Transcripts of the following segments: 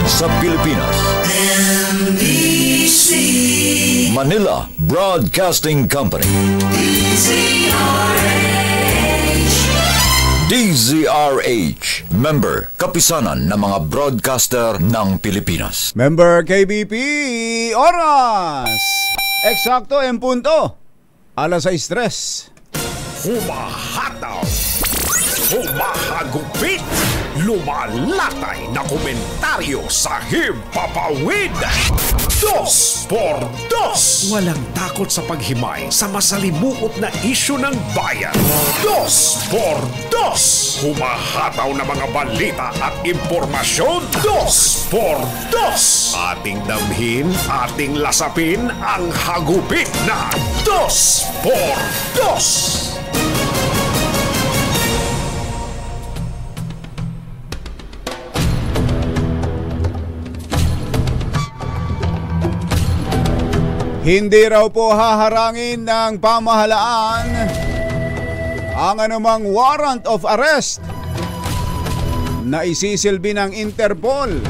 sa Pilipinas. NBC Manila Broadcasting Company. DZRH, member kapisanan ng mga broadcaster ng Pilipinas. Member KBP, oras! Eksakto en punto. Alas 6:03. Humahataw, humahagupit, lumalatay na komentaryo sa Himpapawid. 2x2. Walang takot sa paghimay sa masalimuot na isyu ng bayan. 2x2. Humahataw na mga balita at impormasyon. 2x2. Ating damhin, ating lasapin ang hagupit na 2x2. Hindi raw po haharangin ng pamahalaan ang anumang warrant of arrest na isisilbi ng Interpol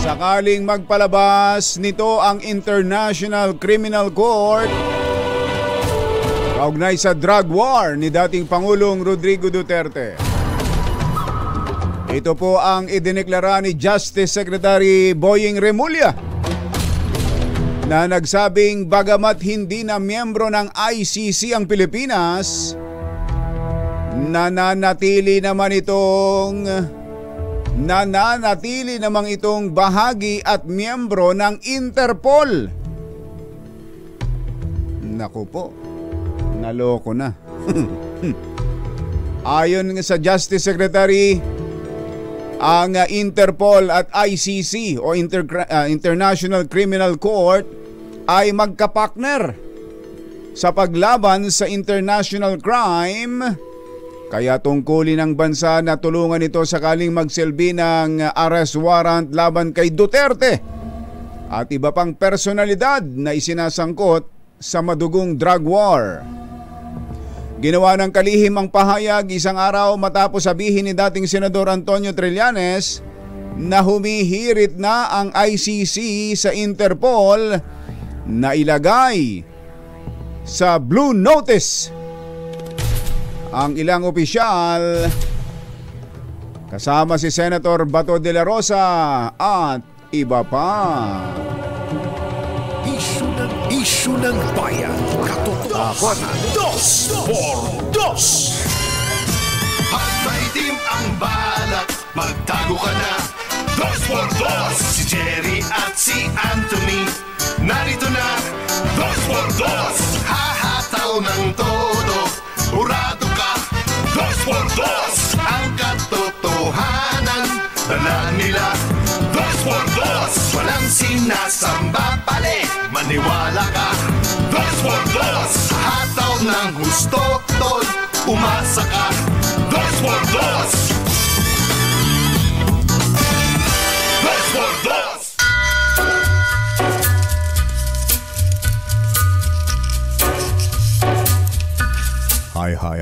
sakaling magpalabas nito ang International Criminal Court kaugnay sa drug war ni dating Pangulong Rodrigo Duterte. Ito po ang idineklara ni Justice Secretary Boying Remulla na nagsabing bagamat hindi na miyembro ng ICC ang Pilipinas, nananatili naman itong bahagi at miyembro ng Interpol. Naku po, naloko na. Ayon sa Justice Secretary, ang Interpol at ICC o International Criminal Court ay magkapartner sa paglaban sa international crime, kaya tungkulin ng bansa na tulungan ito sakaling magsilbi ng arrest warrant laban kay Duterte at iba pang personalidad na isinasangkot sa madugong drug war. Ginawa ng kalihim ang pahayag isang araw matapos sabihin ni dating Senador Antonio Trillanes na humihirit na ang ICC sa Interpol na ilagay sa Blue Notice ang ilang opisyal kasama si Senator Bato de la Rosa at iba pa. Isyu ng bayan, katotohanan. 2x2. Maitim ang balak, magtago ka na. 2x2. Si Jerry at si Anthony narito na. 2x2. Hahataw ng todo, urado ka. 2x2. Ang katotohanan dala nila. 2x2. Walang sinasamba pali, maniwala ka. 2x2. Hataw ng gusto, tol, umasa ka. 2x2. 2x2.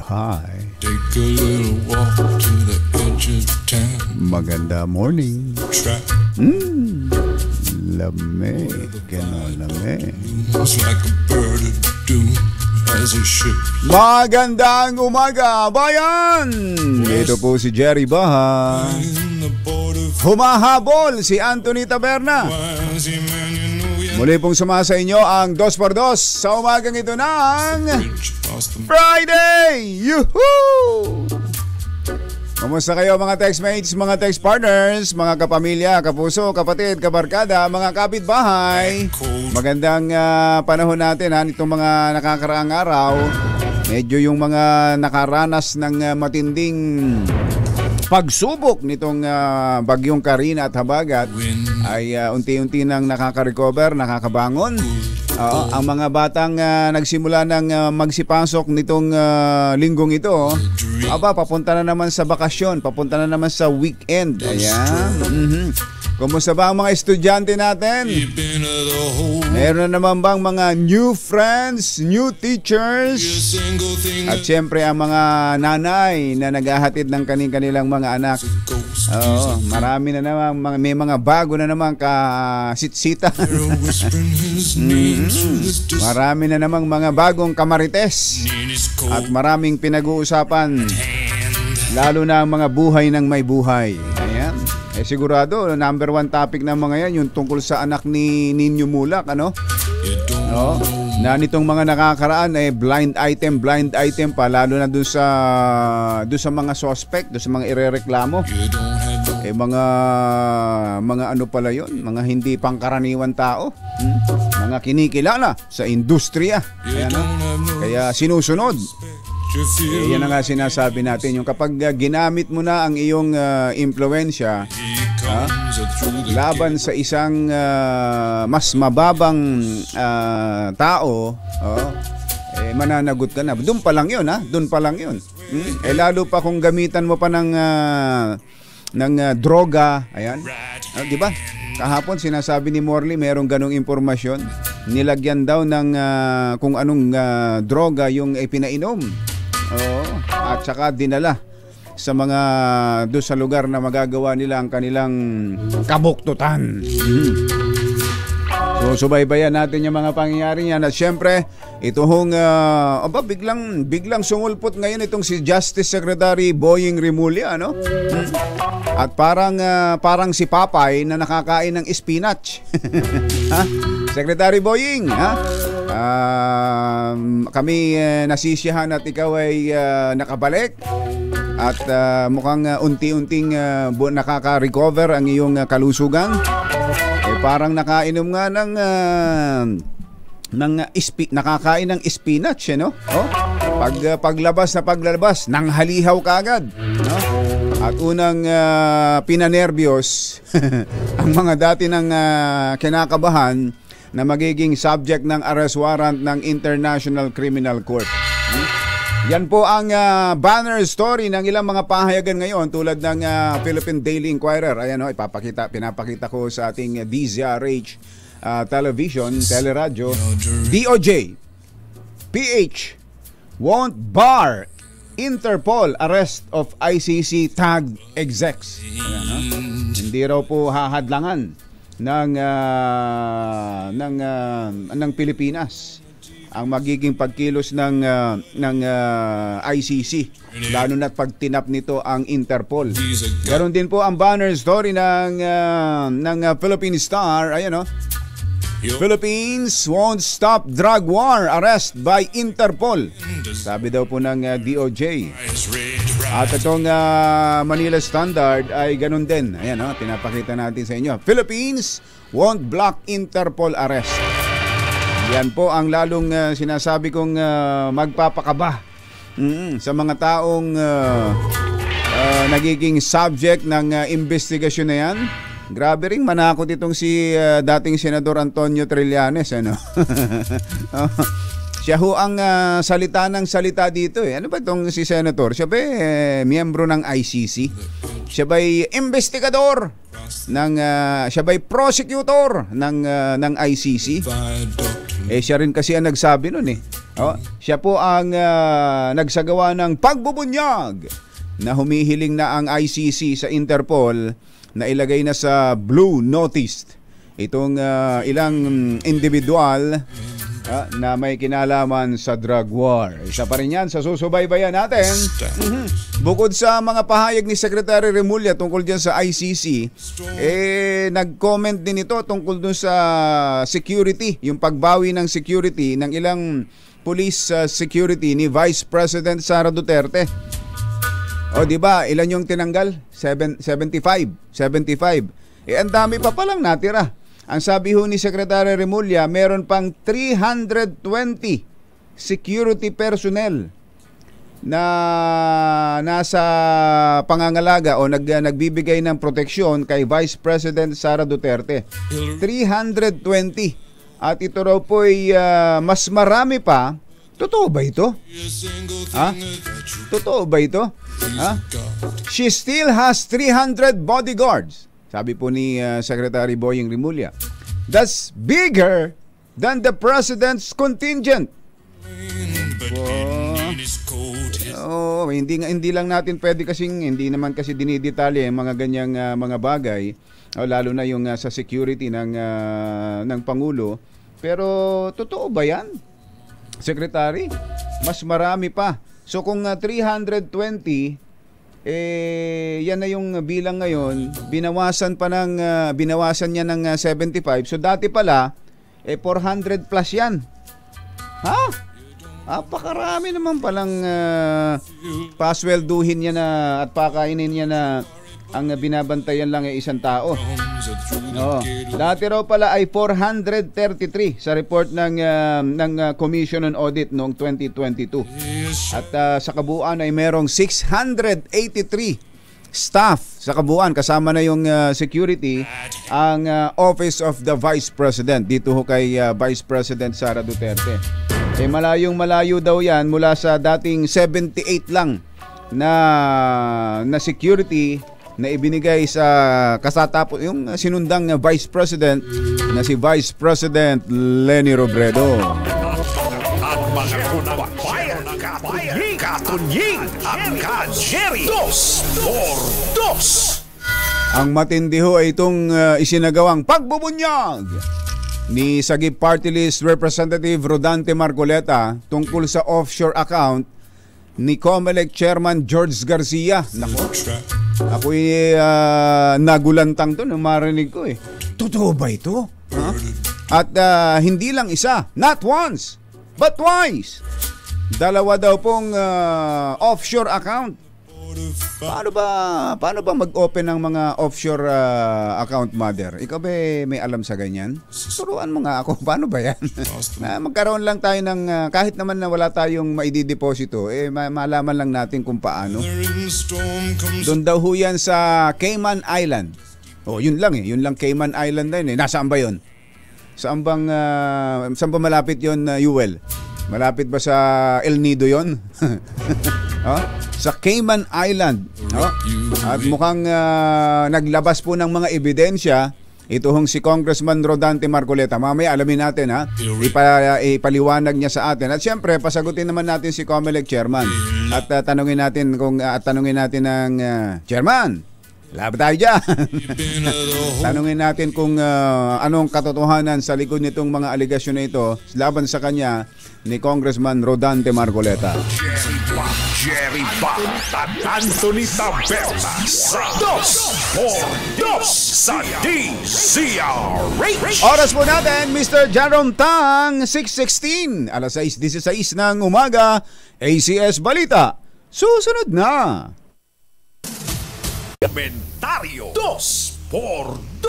Hi. Take a little walk to the edge of town. Maganda morning. Trap Lamig, lamig. moves like a bird of doom as a ship. Magandang umaga, bayan! Ito po si Jerry Baha. In the border Humahabol si Anthony Taberna. flies, man, you know we have Muli pong sumama sa inyo ang 2x2 sa umagang ito ng bridge across the Friday! Yuhuu! Kumusta kayo mga textmates, mga text partners, mga kapamilya, kapuso, kapatid, kabarkada, mga kapitbahay? Magandang panahon natin nitong mga nakakaraang araw. Medyo yung mga nakaranas ng matinding pagsubok nitong bagyong Karina at Habagat ay unti-unti nang nakaka-recover, nakakabangon. Ang mga batang nagsimula ng magsipasok nitong linggong ito, papunta na naman sa bakasyon, papunta na naman sa weekend. Ayan. Kumusta ba ang mga estudyante natin? Been the whole Meron na naman bang mga new friends, new teachers? single thing At syempre ang mga nanay na naghahatid ng kanilang mga anak. ghost. Oo, marami na naman, may mga bago na naman kasitsita. Whispering his name through this distance. Marami na namang mga bagong kamarites. In his cold At maraming pinag-uusapan. Lalo na ang mga buhay ng may buhay. Ayan. Sigurado, number one topic ng mga yan, yung tungkol sa anak ni Ninyo Mulak, ano? you don't No? Na nitong mga nakakaraan blind item pa, lalo na doon sa mga suspect, doon sa mga irereklamo. you don't have the Mga ano pala yon, mga hindi pangkaraniwan tao, mga kinikilala sa industriya. Ayan, no? don't have no Kaya sinusunod. you feel Yan ang nga sinasabi natin, yung kapag ginamit mo na ang iyong impluensya he comes through the laban sa isang mas mababang tao, mananagot ka na. Doon pa lang yun, ha? Doon pa lang yun. Lalo pa kung gamitan mo pa ng droga, ayan. Di ba? Kahapon sinasabi ni Morley, merong ganong impormasyon. Nilagyan daw ng kung anong droga yung pinainom. At saka dinala sa mga doon sa lugar na magagawa nila ang kanilang kabuktutan. So subaybayan natin yung mga pangyayari niyan. At syempre, ito hong biglang sumulpot ngayon itong si Justice Secretary Boying Rimulya, no? At parang si Papay na nakakain ng spinach. Ha? Secretary Boying, ha? Kami nasisiyahan at ikaw ay nakabalik. At mukhang unti-unting nakaka-recover ang iyong kalusugan. Parang nakainom nga nakakain ng spinach, no? Paglabas nang halihaw kaagad, no? At unang pinanerbyos ang mga dati ng kinakabahan na magiging subject ng arrest warrant ng International Criminal Court. Yan po ang banner story ng ilang mga pahayagan ngayon tulad ng Philippine Daily Inquirer. Ayan, pinapakita ko sa ating DZRH television, teleradyo. DOJ, PH won't bar Interpol arrest of ICC tagged execs. Ayan, hindi raw po hahadlangan ng Pilipinas ang magiging pagkilos ng ICC, lalo na't pag tinap nito ang Interpol. Ganon din po ang banner story ng Philippine Star. Ayan, no? Philippines won't stop drug war, arrest by Interpol, sabi daw po ng DOJ. At itong Manila Standard ay ganon din. Ayan, no? Pinapakita natin sa inyo. Philippines won't block Interpol arrest. Yan po ang lalong sinasabi kong magpapakaba sa mga taong nagiging subject ng investigasyon na yan. Grabe ring manakot itong si dating Senador Antonio Trillanes, ano? Siya ho ang salita ng salita dito, eh. Ano ba itong si Senator? Siya ba miyembro ng ICC? Siya ba'y investigador? Siya ba'y prosecutor ng ICC? Siya rin kasi ang nagsabi nun, eh. Siya po ang nagsagawa ng pagbubunyag na humihiling na ang ICC sa Interpol na ilagay na sa blue notice itong ilang individual na may kinalaman sa drug war. Isa pa rin yan sa susubaybayan natin. Bukod sa mga pahayag ni Secretary Rimulya tungkol dyan sa ICC, nag-comment din ito tungkol dun sa security, yung pagbawi ng security ng ilang police security ni Vice President Sara Duterte. Di ba? Ilan yung tinanggal? 75. Ang dami pa palang natira. Ang sabi ho ni Secretary Rimulya, meron pang 320 security personnel na nasa pangangalaga o nagbibigay ng proteksyon kay Vice President Sara Duterte. 320. At ito raw po ay mas marami pa. Totoo ba ito? Totoo ba ito? She still has 300 bodyguards. Sabi po ni Secretary Boying Rimulya, that's bigger than the President's contingent. Hindi lang natin pwede kasing, hindi naman kasi dinidetalye ang mga ganyang mga bagay, lalo na yung sa security ng Pangulo. Pero totoo ba yan, Secretary? Mas marami pa. So kung 320, yan na yung bilang ngayon, binawasan niya ng 75. So dati pala 400 plus yan. Ha? Pakarami naman palang paswelduhin niya na at pakainin niya na ang binabantayan lang ay isang tao. Dati raw pala ay 433 sa report ng Commission on Audit noong 2022. At sa kabuuan ay merong 683 staff sa kabuuan, kasama na yung security, ang Office of the Vice President dito ho kay Vice President Sara Duterte. Malayong-malayo daw yan mula sa dating 78 lang na security na ibinigay sa kasatapos yung sinundang Vice President na si Vice President Leni Robredo. At mga kunabayan, katunying at ka-Jerry 2x2. Ang matindi ho ay itong isinagawang pagbubunyag ni Sagip Party List Representative Rodante Marcoleta tungkol sa offshore account ni COMELEC Chairman George Garcia. Ako'y nagulantang to nung marinig ko eh. Totoo ba ito? Huh? At hindi lang isa, not once, but twice. Dalawa daw pong offshore account. Paano ba mag-open ng mga offshore account, Mother? Ikaw ba may alam sa ganyan? Turuan mo nga ako, paano ba yan? Magkaroon lang tayo ng, kahit naman na wala tayong maidideposito, malaman lang natin kung paano. Doon daw ho yan sa Cayman Island. Yun lang yun lang Cayman Island na yun. Nasaan ba yun? Saan ba malapit yun, Yuel? Malapit ba sa El Nido yun? Sa Cayman Island. At mukhang naglabas po ng mga ebidensya ito hong si Congressman Rodante Marcoleta. Mamaya alamin natin ipaliwanag niya sa atin. At siyempre pasagutin naman natin si COMELEC Chairman. At tanungin natin ng Chairman, laban tayo dyan. Tanungin natin kung anong katotohanan sa likod nitong mga aligasyon na ito laban sa kanya ni Congressman Rodante Marcoleta. Jerry Ba at Anthony Taberna sa 2x2 sa DZRH. Oras po natin, Mr. Jerome Tang, 6:16, alas 6:16 ng umaga, ACS Balita. Susunod na. Komentaryo 2x2.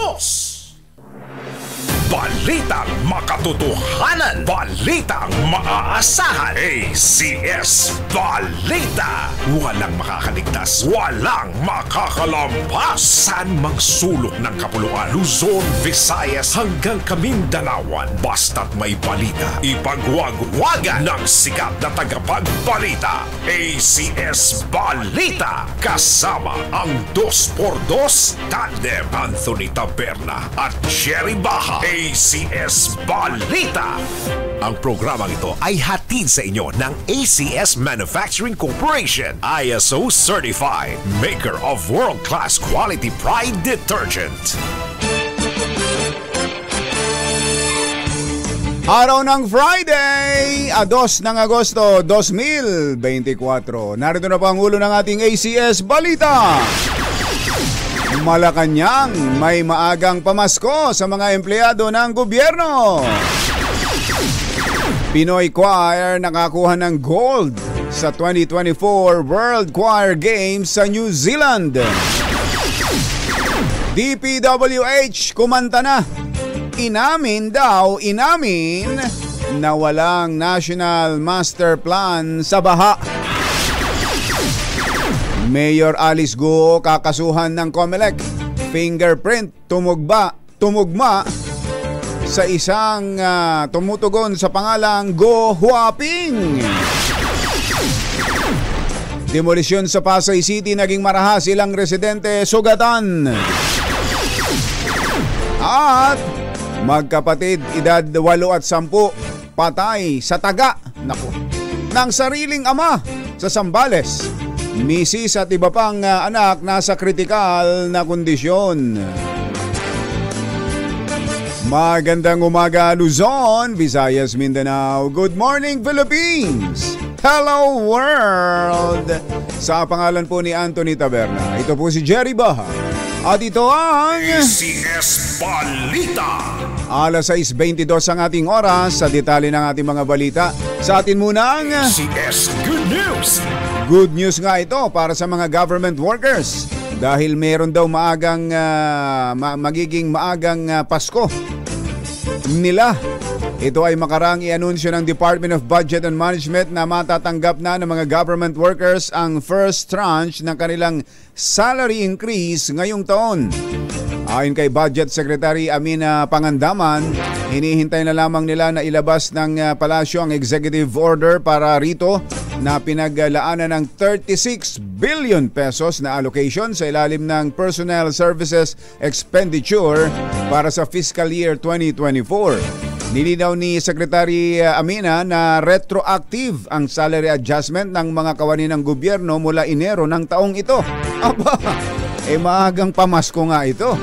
Balitang makatotohanan, balitang maaasahan. ACS Balita. Walang makakaligtas, walang makakalampas. Saan mang sulok ng kapuluan, Luzon, Visayas hanggang Kamindanawan, basta't may balita, ipagwagwagan ng sikat na tagapagbalita. ACS Balita. Kasama ang 2x2 tandem Anthony Taberna at Jerry Baha. ACS Balita. Ang programang ito ay hatid sa inyo ng ACS Manufacturing Corporation, ISO Certified, maker of world-class quality Pride detergent. Araw ng Friday, 2 ng Agosto 2024. Narito na po ang ulo ng ating ACS Balita. Malacanang, may maagang pamasko sa mga empleyado ng gobyerno. Pinoy Choir nakakuha ng gold sa 2024 World Choir Games sa New Zealand. DPWH kumanta na. Inamin na walang National Master Plan sa baha. Mayor Alice Go kakasuhan ng COMELEC. Fingerprint tumugma sa isang tumutugon sa pangalang Go Huaping. Demolisyon sa Pasay City, naging marahas, ilang residente sugatan. At magkapatid, edad 8 at 10, patay sa taga ng sariling ama sa Zambales. Misis at iba pang anak nasa kritikal na kondisyon. Magandang umaga Luzon, Visayas, Mindanao. Good morning Philippines! Hello world! Sa pangalan po ni Anthony Taberna, ito po si Jerry Baha. At ito ang ACS Balita. Alas 6:22 ang ating oras sa detalye ng ating mga balita. Sa atin muna ang ACS Good News. Good news nga ito para sa mga government workers dahil meron daw magiging maagang Pasko nila. Ito ay makarang i-anunsyo ng Department of Budget and Management na matatanggap na ng mga government workers ang first tranche ng kanilang salary increase ngayong taon. Ayon kay Budget Secretary Amina Pangandaman, hinihintay na lamang nila na ilabas ng palasyo ang executive order para rito na pinaglaanan ng 36 billion pesos na allocation sa ilalim ng Personnel Services Expenditure para sa fiscal year 2024. Nilinaw ni Secretary Amina na retroactive ang salary adjustment ng mga kawani ng gobyerno mula Enero ng taong ito. Aba, maagang pamasko nga ito.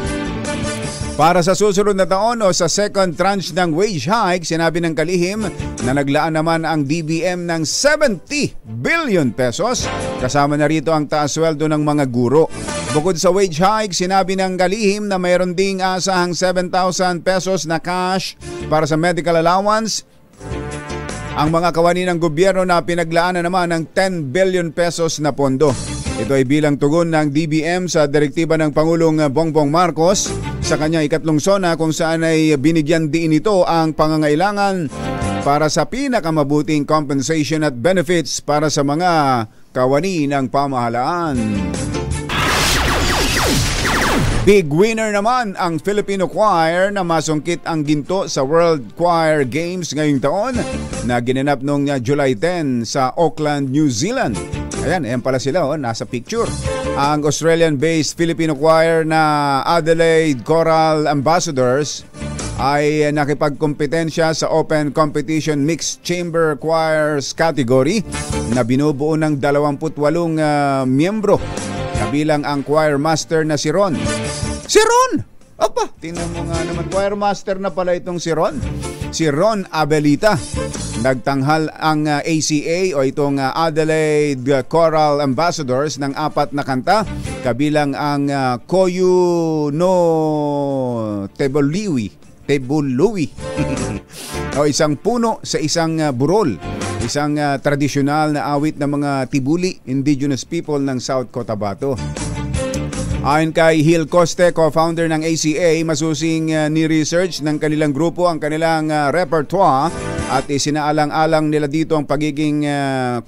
Para sa susunod na taon o sa second tranche ng wage hike, sinabi ng kalihim na naglaan naman ang DBM ng 70 billion pesos. Kasama na rito ang taas sweldo ng mga guro. Bukod sa wage hike, sinabi ng kalihim na mayroon ding asahang 7,000 pesos na cash para sa medical allowance. Ang mga kawani ng gobyerno na pinaglaanan naman ng 10 billion pesos na pondo. Ito ay bilang tugon ng DBM sa direktiba ng Pangulong Bongbong Marcos sa kanyang ikatlong sona kung saan ay binigyan din ito ang pangangailangan para sa pinakamabuting compensation at benefits para sa mga kawani ng pamahalaan. Big winner naman ang Filipino Choir na masungkit ang ginto sa World Choir Games ngayong taon na ginanap noong July 10 sa Auckland, New Zealand. Ayan pala sila, nasa picture. Ang Australian-based Filipino Choir na Adelaide Choral Ambassadors ay nakipagkompetensya sa Open Competition Mixed Chamber Choirs category na binubuo ng 28 miyembro. Kabilang ang choir master na si Ron. Si Ron! Aba, tingnan mo nga naman, choir master na pala itong si Ron. Si Ron Abelita. Nagtanghal ang ACA o itong Adelaide Choral Ambassadors ng 4 na kanta. Kabilang ang Koyu no Tebuluwi. O isang puno sa isang burol. Isang tradisyonal na awit ng mga Tibuli, indigenous people ng South Cotabato. Ayon kay Hil Coste, co-founder ng ACA, masusing ni-research ng kanilang grupo ang kanilang repertoire at isinaalang-alang nila dito ang pagiging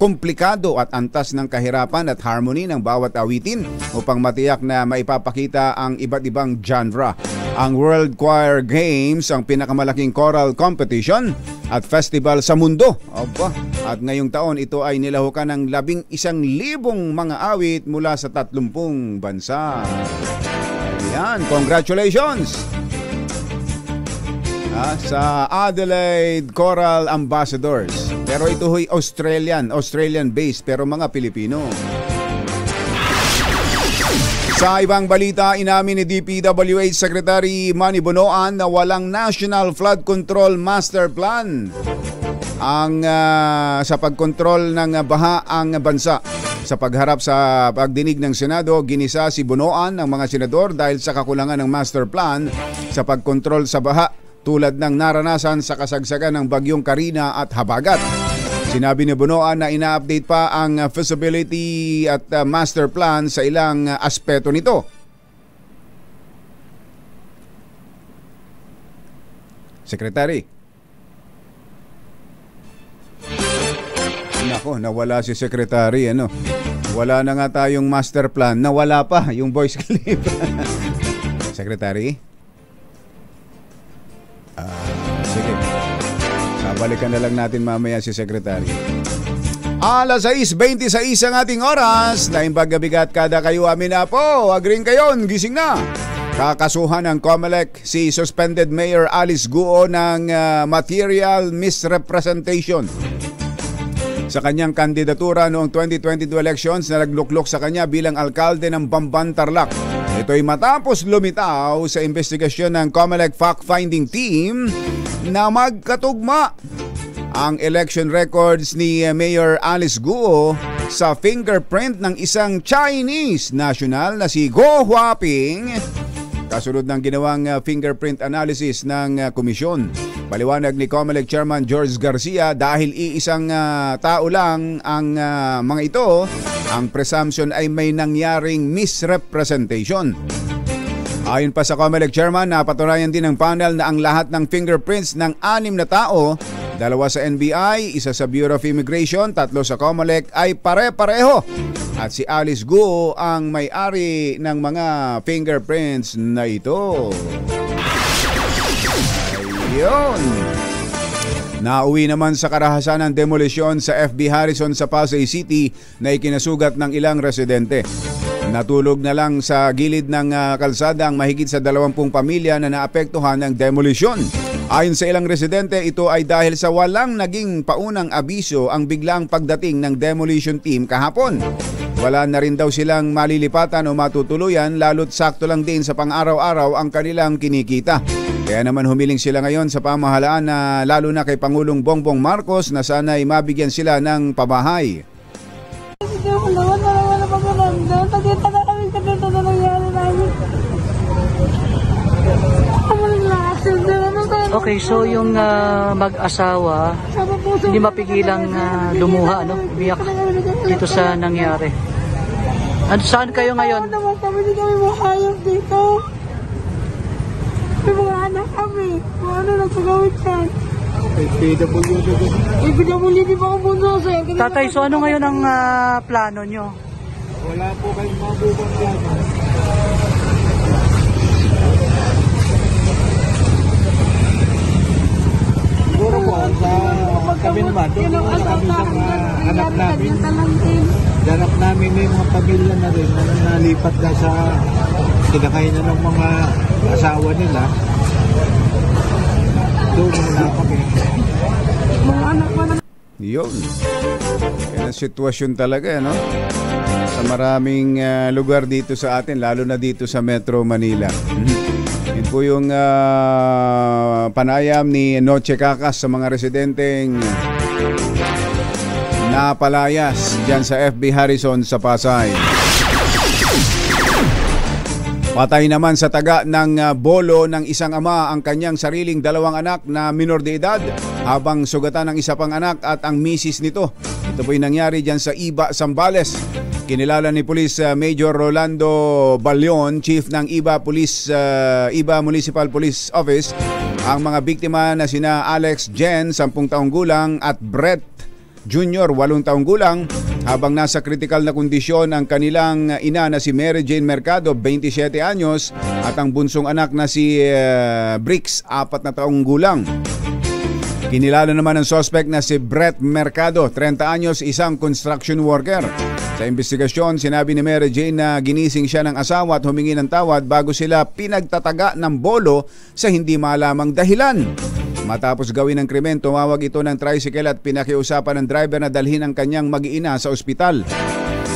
komplikado at antas ng kahirapan at harmony ng bawat awitin upang matiyak na maipapakita ang iba't ibang genre. Ang World Choir Games ang pinakamalaking choral competition at festival sa mundo. Opa. At ngayong taon ito ay nilahukan ng 11,000 mga awit mula sa 30 bansa. Ayan, congratulations! Sa Adelaide Choral Ambassadors. Pero ito ho'y Australian-based pero mga Pilipino. Sa ibang balita, inamin ni DPWH Secretary Manny Bonoan na walang National Flood Control Master Plan sa pagkontrol ng baha ang bansa. Sa pagharap sa pagdinig ng Senado, ginisa si Bonoan ng mga senador dahil sa kakulangan ng master plan sa pagkontrol sa baha tulad ng naranasan sa kasagsagan ng bagyong Karina at Habagat. Sinabi ni Bonoan na ina-update pa ang feasibility at master plan sa ilang aspeto nito. Secretary. Nako, nawala si Secretary, Wala na nga tayong master plan. Nawala pa yung voice clip. Secretary? Sige. Balikan na lang natin mamaya si Secretary. Alas 6:26 ang ating oras. Naimbag gabigat kada kayo amin na po. Agring kayon, gising na. Kakasuhan ng COMELEC si suspended Mayor Alice Guo ng material misrepresentation sa kanyang kandidatura noong 2022 elections na nagluklok sa kanya bilang alkalde ng Bamban, Tarlac. Ito'y matapos lumitaw sa investigasyon ng COMELEC fact-finding team na magkatugma ang election records ni Mayor Alice Guo sa fingerprint ng isang Chinese national na si Go Huaping, kasunod ng ginawang fingerprint analysis ng komisyon. Paliwanag ni COMELEC Chairman George Garcia, dahil iisang tao lang ang mga ito, ang presumption ay may nangyaring misrepresentation. Ayon pa sa COMELEC Chairman, napatunayan din ng panel na ang lahat ng fingerprints ng 6 na tao, 2 sa NBI, 1 sa Bureau of Immigration, 3 sa COMELEC ay pare-pareho. At si Alice Guo ang may-ari ng mga fingerprints na ito. Ayun. Nauwi naman sa karahasan ng demolisyon sa FB Harrison sa Pasay City na ikinasugat ng ilang residente. Natulog na lang sa gilid ng kalsada ang mahigit sa 20 pamilya na naapektuhan ng demolisyon. Ayon sa ilang residente, ito ay dahil sa walang naging paunang abiso ang biglang pagdating ng demolition team kahapon. Wala na rin daw silang malilipatan o matutuluyan, lalo't sakto lang din sa pang-araw-araw ang kanilang kinikita. Kaya naman humiling sila ngayon sa pamahalaan na lalo na kay Pangulong Bongbong Marcos na sana'y mabigyan sila ng pabahay. Okay, so yung mag-asawa hindi mapigilang lumuha, no? Umiyak dito sa nangyari. Saan kayo ngayon? Kami hindi kami mahayag dito. May mga anak kami. Ano nagpagawin yan? PWD pa ako bunso sa'yo. Tatay, so ano ngayon ang plano nyo? Wala po kayong mabubang plano. Siguro po, kami naman, doon kami sa mga anak namin. Darap namin may mga pamilya na rin na nalipat na sa sinakay na ng mga asawa nila. Doon muna kami. Mga anak pa na. Yun. Yan ang sitwasyon talaga, no? Sa maraming lugar dito sa atin, lalo na dito sa Metro Manila. Yun po yung panayam ni Noche Cacas sa mga residenteng napalayas dyan sa FB Harrison sa Pasay. Patay naman sa taga ng bolo ng isang ama ang kanyang sariling 2 anak na minor de edad, habang sugatan ng isa pang anak at ang misis nito. Ito po'y nangyari dyan sa Iba, Zambales. Kinilala ni Police Major Rolando Balion, Chief ng Iba Municipal Police Office, ang mga biktima na sina Alex Jen, 10 taong gulang, at Brett Jr., 8 taong gulang, habang nasa kritikal na kondisyon ang kanilang ina na si Mary Jane Mercado, 27 anyos, at ang bunsong anak na si Brix, 4 na taong gulang. Kinilala naman ang suspect na si Brett Mercado, 30 anyos, isang construction worker. Sa investigasyon, sinabi ni Mary Jane na ginising siya ng asawa at humingi ng tawad bago sila pinagtataga ng bolo sa hindi malamang dahilan. Matapos gawin ang krimen, tumawag ito ng tricycle at pinakiusapan ng driver na dalhin ang kanyang mag-iina sa ospital.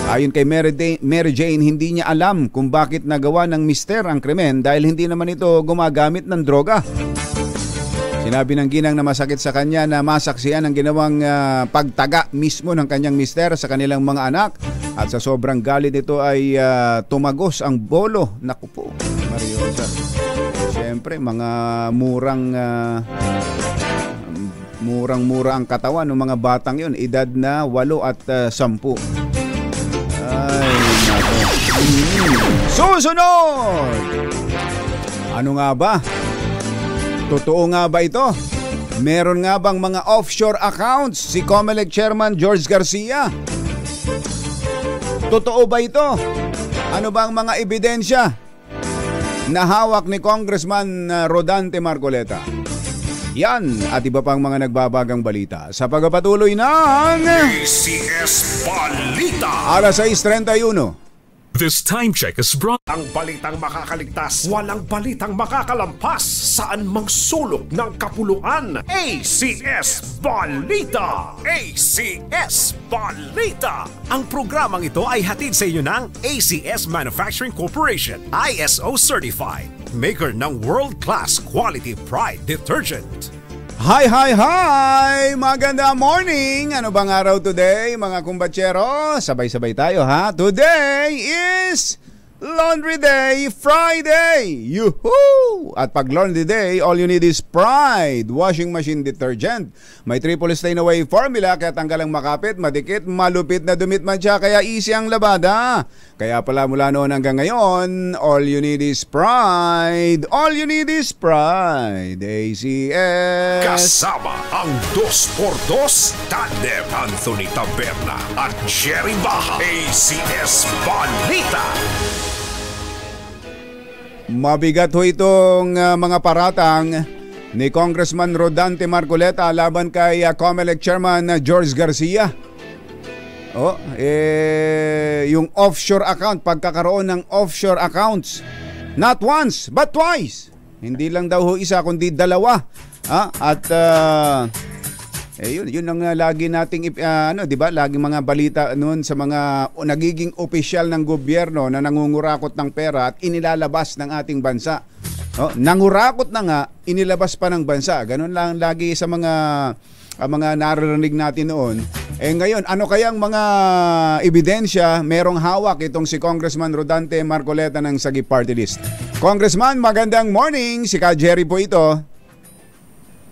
Ayon kay Mary Jane, hindi niya alam kung bakit nagawa ng mister ang krimen dahil hindi naman ito gumagamit ng droga. Sinabi ng ginang na masakit sa kanya na masaksihan ang ginawang pagtaga mismo ng kanyang mister sa kanilang mga anak, at sa sobrang galit nito ay tumagos ang bolo. Naku po, Mariosa. Siyempre, mga murang-mura ang katawan ng mga batang yun. Edad na 8 at 10. Ay, naku. Susunod! Ano nga ba? Totoo nga ba ito? Meron nga bang mga offshore accounts si COMELEC Chairman George Garcia? Totoo ba ito? Ano ba ang mga ebidensya na hawak ni Congressman Rodante Marcoleta? Yan at iba pang mga nagbabagang balita sa pagpapatuloy ng ACS Balita. alas 6:31. This time check is brought. Ang balitang makakaligtas, walang balitang makakalampas. Saan mang sulok ng kapuluan? ACS Balita! ACS Balita! Ang programang ito ay hatid sa inyo ng ACS Manufacturing Corporation, ISO Certified, maker ng world-class quality Pride detergent. Hi, hi, hi! Maganda morning! Ano bang araw today, mga kumbatsero? Sabay-sabay tayo, ha? Today is Laundry Day Friday! Yuhuu! At pag Laundry Day, all you need is Pride washing machine detergent. May triple stain away formula kaya tanggal ang makapit, madikit, malupit na dumit man siya, kaya easy ang labada. Kaya pala mula noon hanggang ngayon, all you need is Pride. All you need is Pride. ACS. Kasama ang 2x2 Tandem Anthony Taberna at Jerry Baha. ACS Balita. Mabigat ho itong mga paratang ni Congressman Rodante Marcoleta laban kay COMELEC Chairman George Garcia. Yung offshore account, pagkakaroon ng offshore accounts. Not once, but twice. Hindi lang daw ho isa, kundi dalawa. Yun ang lagi nating di ba? Lagi mga balita noon sa mga nagiging opisyal ng gobyerno na nangungurakot ng pera at inilalabas ng ating bansa. Nangurakot na nga, inilabas pa ng bansa. Ganun lang lagi sa mga naririnig natin noon. Ngayon, ano kayang mga ebidensya merong hawak itong si Congressman Rodante Marcoleta ng Sagip Party List? Congressman, magandang morning. Si Ka Jerry po ito.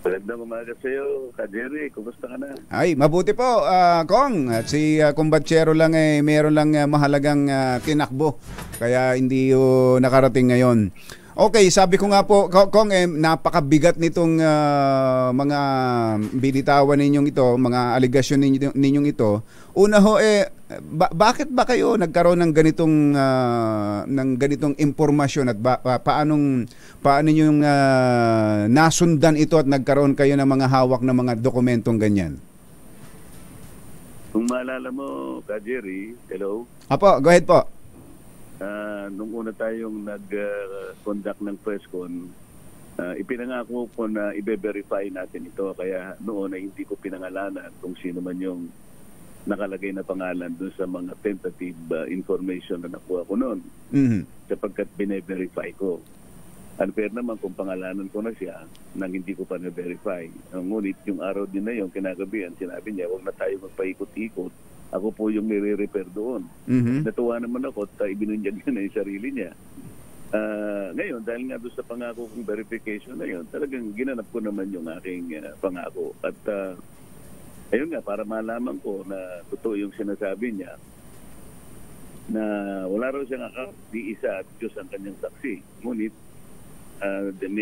Magandang umaga sa iyo, Ka Jerry. Kumusta ka na? Ay, mabuti po, Kong. At si kumbatsero lang meron lang mahalagang tinakbo. Kaya hindi nakarating ngayon. Okay, sabi ko nga po, Kong, napakabigat nitong mga binitawan ninyong ito, mga aligasyon ninyong ito. Una ho, bakit ba kayo nagkaroon ng ganitong impormasyon at paano niyo nasundan ito at nagkaroon kayo ng mga hawak na mga dokumentong ganyan? Kung maalala mo, Ka Jerry, hello? Apo, go ahead po. Nung una tayong nag-conduct ng press con, ipinangako ko na i-verify natin ito. Kaya noon ay hindi ko pinangalanan kung sino man yung nakalagay na pangalan dun sa mga tentative information na nakuha ko noon. Sapagkat bine-verify ko. Unfair naman kung pangalanan ko na siya nang hindi ko pa na-verify. Ngunit yung araw din na yun, kinagabihan, sinabi niya, huwag na tayo magpaikot-ikot. Ako po yung nire-repair doon. Natuwa naman ako at ibinunyag niya na yung sarili niya. Ngayon, dahil nga doon sa pangako kong verification na yun, talagang ginanap ko naman yung aking pangako. At ayun nga, para malaman ko na totoo yung sinasabi niya, na wala raw siyang account, di isa at Diyos ang kanyang saksi. Ngunit,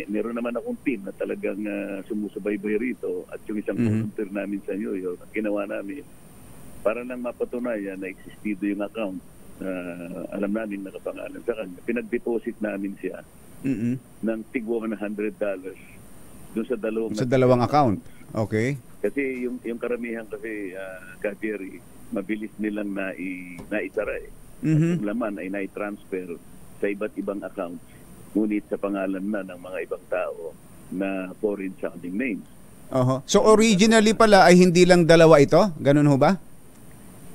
meron naman akong team na talagang sumusubaybay rito at yung isang volunteer namin sa New York, ginawa namin para lang mapatunayan na existido yung account. Alam namin nakapangalan sa kanya. Pinag-deposit namin siya ng tigwa $100 doon sa dalawang account. Okay. Kasi yung karamihan kasi, Ka Jerry, mabilis nilang naitara eh. Yung laman ay nai-transfer sa iba't ibang accounts, ngunit sa pangalan na ng mga ibang tao na foreign sounding names. So originally pala ay hindi lang dalawa ito? Ganun ho ba?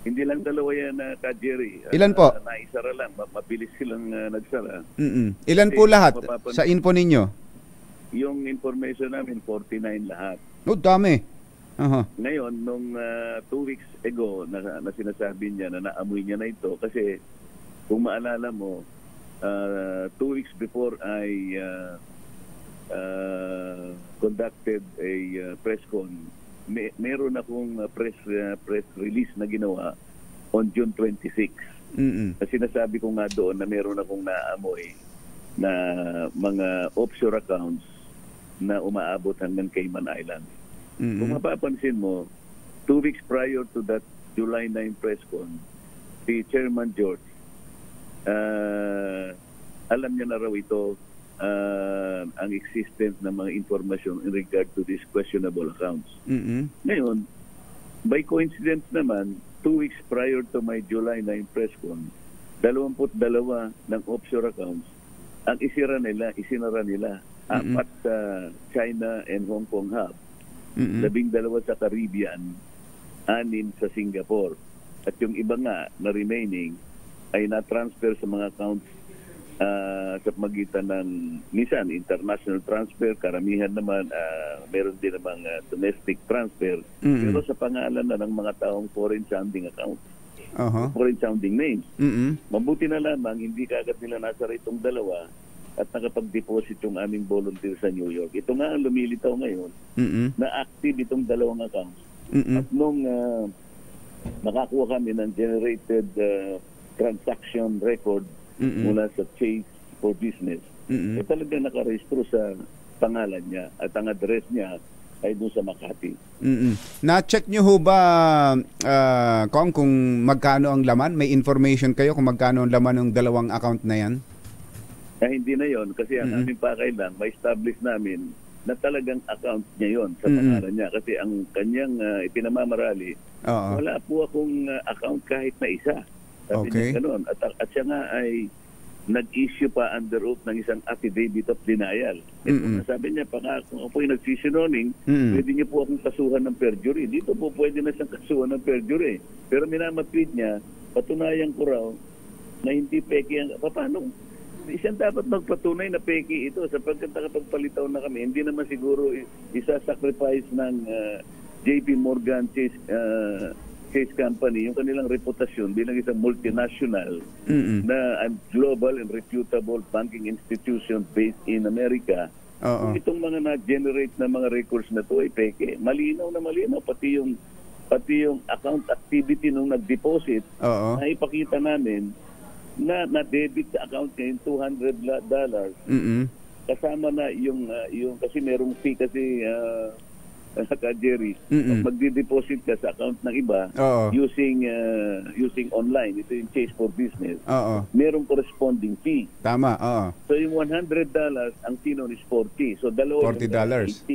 Hindi lang dalawa yan, Ka Jerry. Ilan po? Naisara lang. Mabilis silang nagsara. Ilan po lahat sa info ninyo? Yung information namin, 49 lahat. Dami. Ngayon, nung 2 weeks ago, na sinasabi niya na naamoy niya na ito, kasi kung maalala mo, 2 weeks before I conducted a press con, meron akong press release na ginawa on June 26. Sinasabi ko nga doon na meron akong naamoy na mga offshore accounts na umaabot hanggang Cayman Islands. Kung mapapansin mo, 2 weeks prior to that July 9 press con, si Chairman George, alam niya na raw ito, ang existence ng mga information in regard to these questionable accounts. Ngayon, by coincidence naman, 2 weeks prior to my July 9 press con, 22 ng offshore accounts ang isinara nila. 4 sa China and Hong Kong hub, 12 sa Caribbean, 6 sa Singapore. At yung iba nga na remaining ay na-transfer sa mga accounts sa pagitan ng minsan international transfer, karamihan naman meron din namang domestic transfer, pero sa pangalan na ng mga taong foreign sounding accounts. Foreign sounding names. Mabuti na lamang hindi kaagad nila nasara itong dalawa at nakapag-deposit yung aming volunteer sa New York. Ito nga ang lumilitaw ngayon na active itong dalawang accounts. At nung nakakuha kami ng generated transaction record mula sa Chase for Business, talaga nakarehistro sa pangalan niya at ang address niya ay doon sa Makati. Na-check nyo ho ba, kung magkano ang laman? May information kayo kung magkano ang laman ng dalawang account na yan? Hindi na yon kasi ang aming pakailan, ma-establish namin na talagang account niya yon sa pangalan niya. Kasi ang kanyang ipinamamarali, wala po akong account kahit na isa. Sabi niya ganun. At siya nga ay nag-issue pa under oath ng isang affidavit of denial. Sabi niya, kung ako po'y nagsisinungaling, pwede niyo po akong kasuhan ng perjury. Dito po pwede na siyang kasuhan ng perjury. Pero minamatweet niya, patunayan ko raw na hindi peke ang... Paano? Isang dapat magpatunay na peke ito sapagkat nakapagpalitaw na kami. Hindi naman siguro isa-sacrifice ng JP Morgan Chase Company yung kanilang reputasyon bilang isang multinational na global and reputable banking institution based in America. Kung itong mga na-generate na mga records na to ay peke, malinaw na malinaw pati yung account activity nung nag-deposit na ipakita namin na debit sa account ngayon $200 kasama na yung kasi merong fee kasi Jerry, magdi-deposit ka sa account ng iba using online, ito yung Chase for Business, merong corresponding fee. Tama, So yung $100 ang fee nun is 40. So dalawa $40.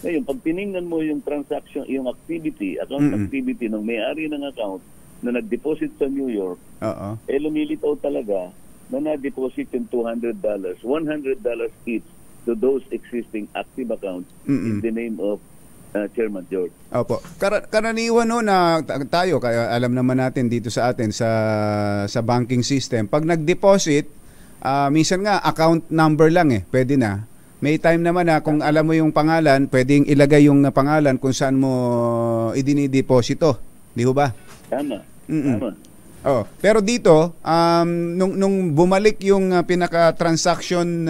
Ngayon, pag tiningnan mo yung transaction, yung activity, account activity ng may-ari ng account na nag-deposit sa New York, lumilitaw talaga na na-deposit yung $200, $100 each to those existing active accounts in the name of Chairman George. Opo. Karaniwan no na tayo, kaya alam naman natin dito sa atin sa banking system, pag nag-deposit, minsan nga account number lang pwede na. May time naman na kung alam mo yung pangalan, pwedeng ilagay yung pangalan kung saan mo idinideposito. Di ho ba? Tama. Tama. Pero dito, nung bumalik yung pinaka-transaction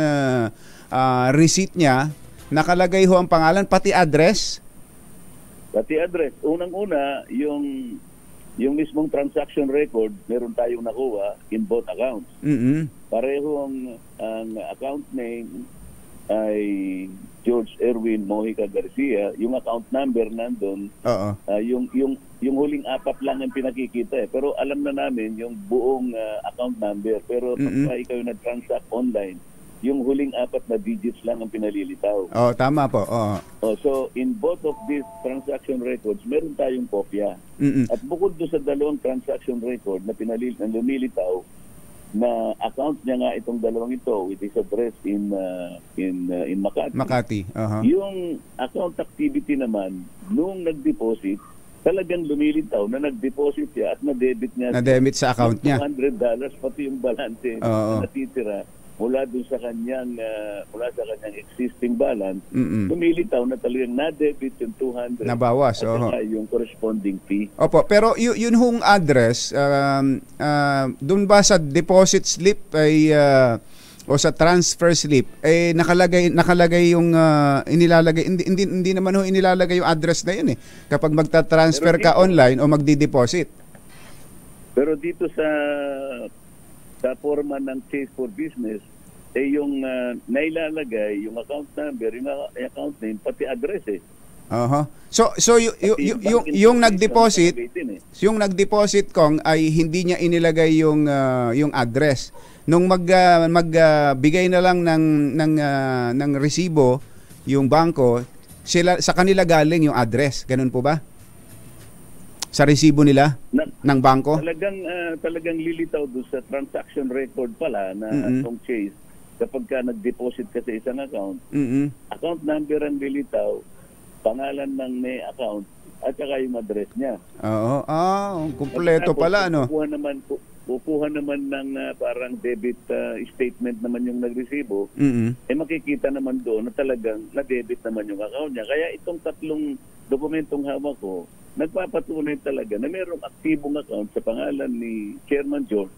receipt niya, nakalagay ho ang pangalan, pati address? Pati address. Unang-una, yung mismong transaction record, meron tayong nakuha in both accounts. Pareho ang account name ay George Erwin Mojica Garcia. Yung account number nandun, yung huling 4 lang ang pinakikita pero alam na namin yung buong account number. Pero pag ikaw yung nag-transact online, yung huling 4 na digits lang ang pinalilitaw. Tama po. So in both of these transaction records, meron tayong kopya. At bukod doon sa dalawang transaction record na lumilitaw na account niya nga itong dalawang ito with his address in Makati. Yung account activity naman nung nag-deposit, talagang lumilitaw na nag-deposit siya at na-debit niya. Na-debit sa account niya. $200 pati yung balance na natitira mula dun sa kanyang existing balance. Lumilitaw na talagang na-debit yung 200. Nabawas. At yung corresponding fee. Opo, pero yun hong address, dun ba sa deposit slip ay o sa transfer slip nakalagay yung inilalagay, hindi naman ho inilalagay yung address na yun kapag magta-transfer ka online o magdi-deposit. Pero dito sa forma ng Chase for Business yung nailalagay yung account number, yung account name, pati address So yung nag-deposit kong ay hindi niya inilagay yung address. Nung magbigay na lang ng resibo yung bangko, sila sa kanila galing yung address. Ganun po ba? sa resibo nila ng bangko? Talagang lilitaw doon sa transaction record pala na itong Chase, kapag ka nag-deposit ka sa isang account, account number ang lilitaw, pangalan ng may account, at saka yung address niya. Oo. Kumpleto pala, no? Kukuha naman ng parang debit statement naman yung nagresibo, makikita naman doon na talagang na-debit naman yung account niya. Kaya itong tatlong dokumentong hawak ko, nagpapatunay talaga na mayroong aktibong account sa pangalan ni Chairman George,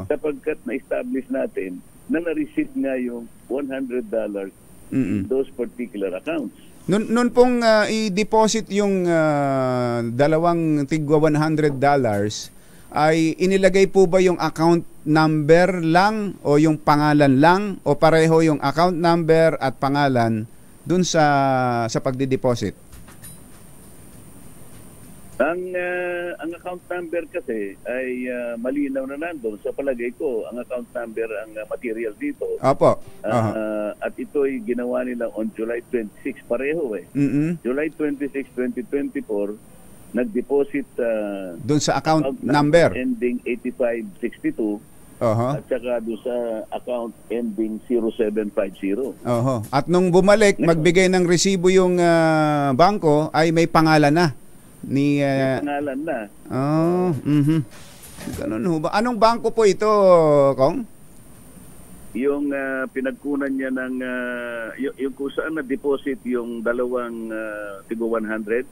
sapagkat na-establish natin na na-receive nga yung $100 in those particular accounts. Noon pong i-deposit yung dalawang tigwa $100, ay inilagay po ba yung account number lang o yung pangalan lang o pareho yung account number at pangalan dun sa pagdi-deposit? Ang account number kasi ay malinaw na nandoon. Sa palagay ko, ang account number ang material dito. Opo. At ito ay ginawa nila on July 26, pareho eh. July 26, 2024, nag-deposit doon sa account number ending 8562 at saka doon sa account ending 0750. At nung bumalik, magbigay ng resibo yung bangko ay may pangalan na. May pangalan na. Ganun ho ba? Anong bangko po ito, Kong? Yung pinagkunan niya ng yung kung saan na-deposit yung dalawang tigo 100.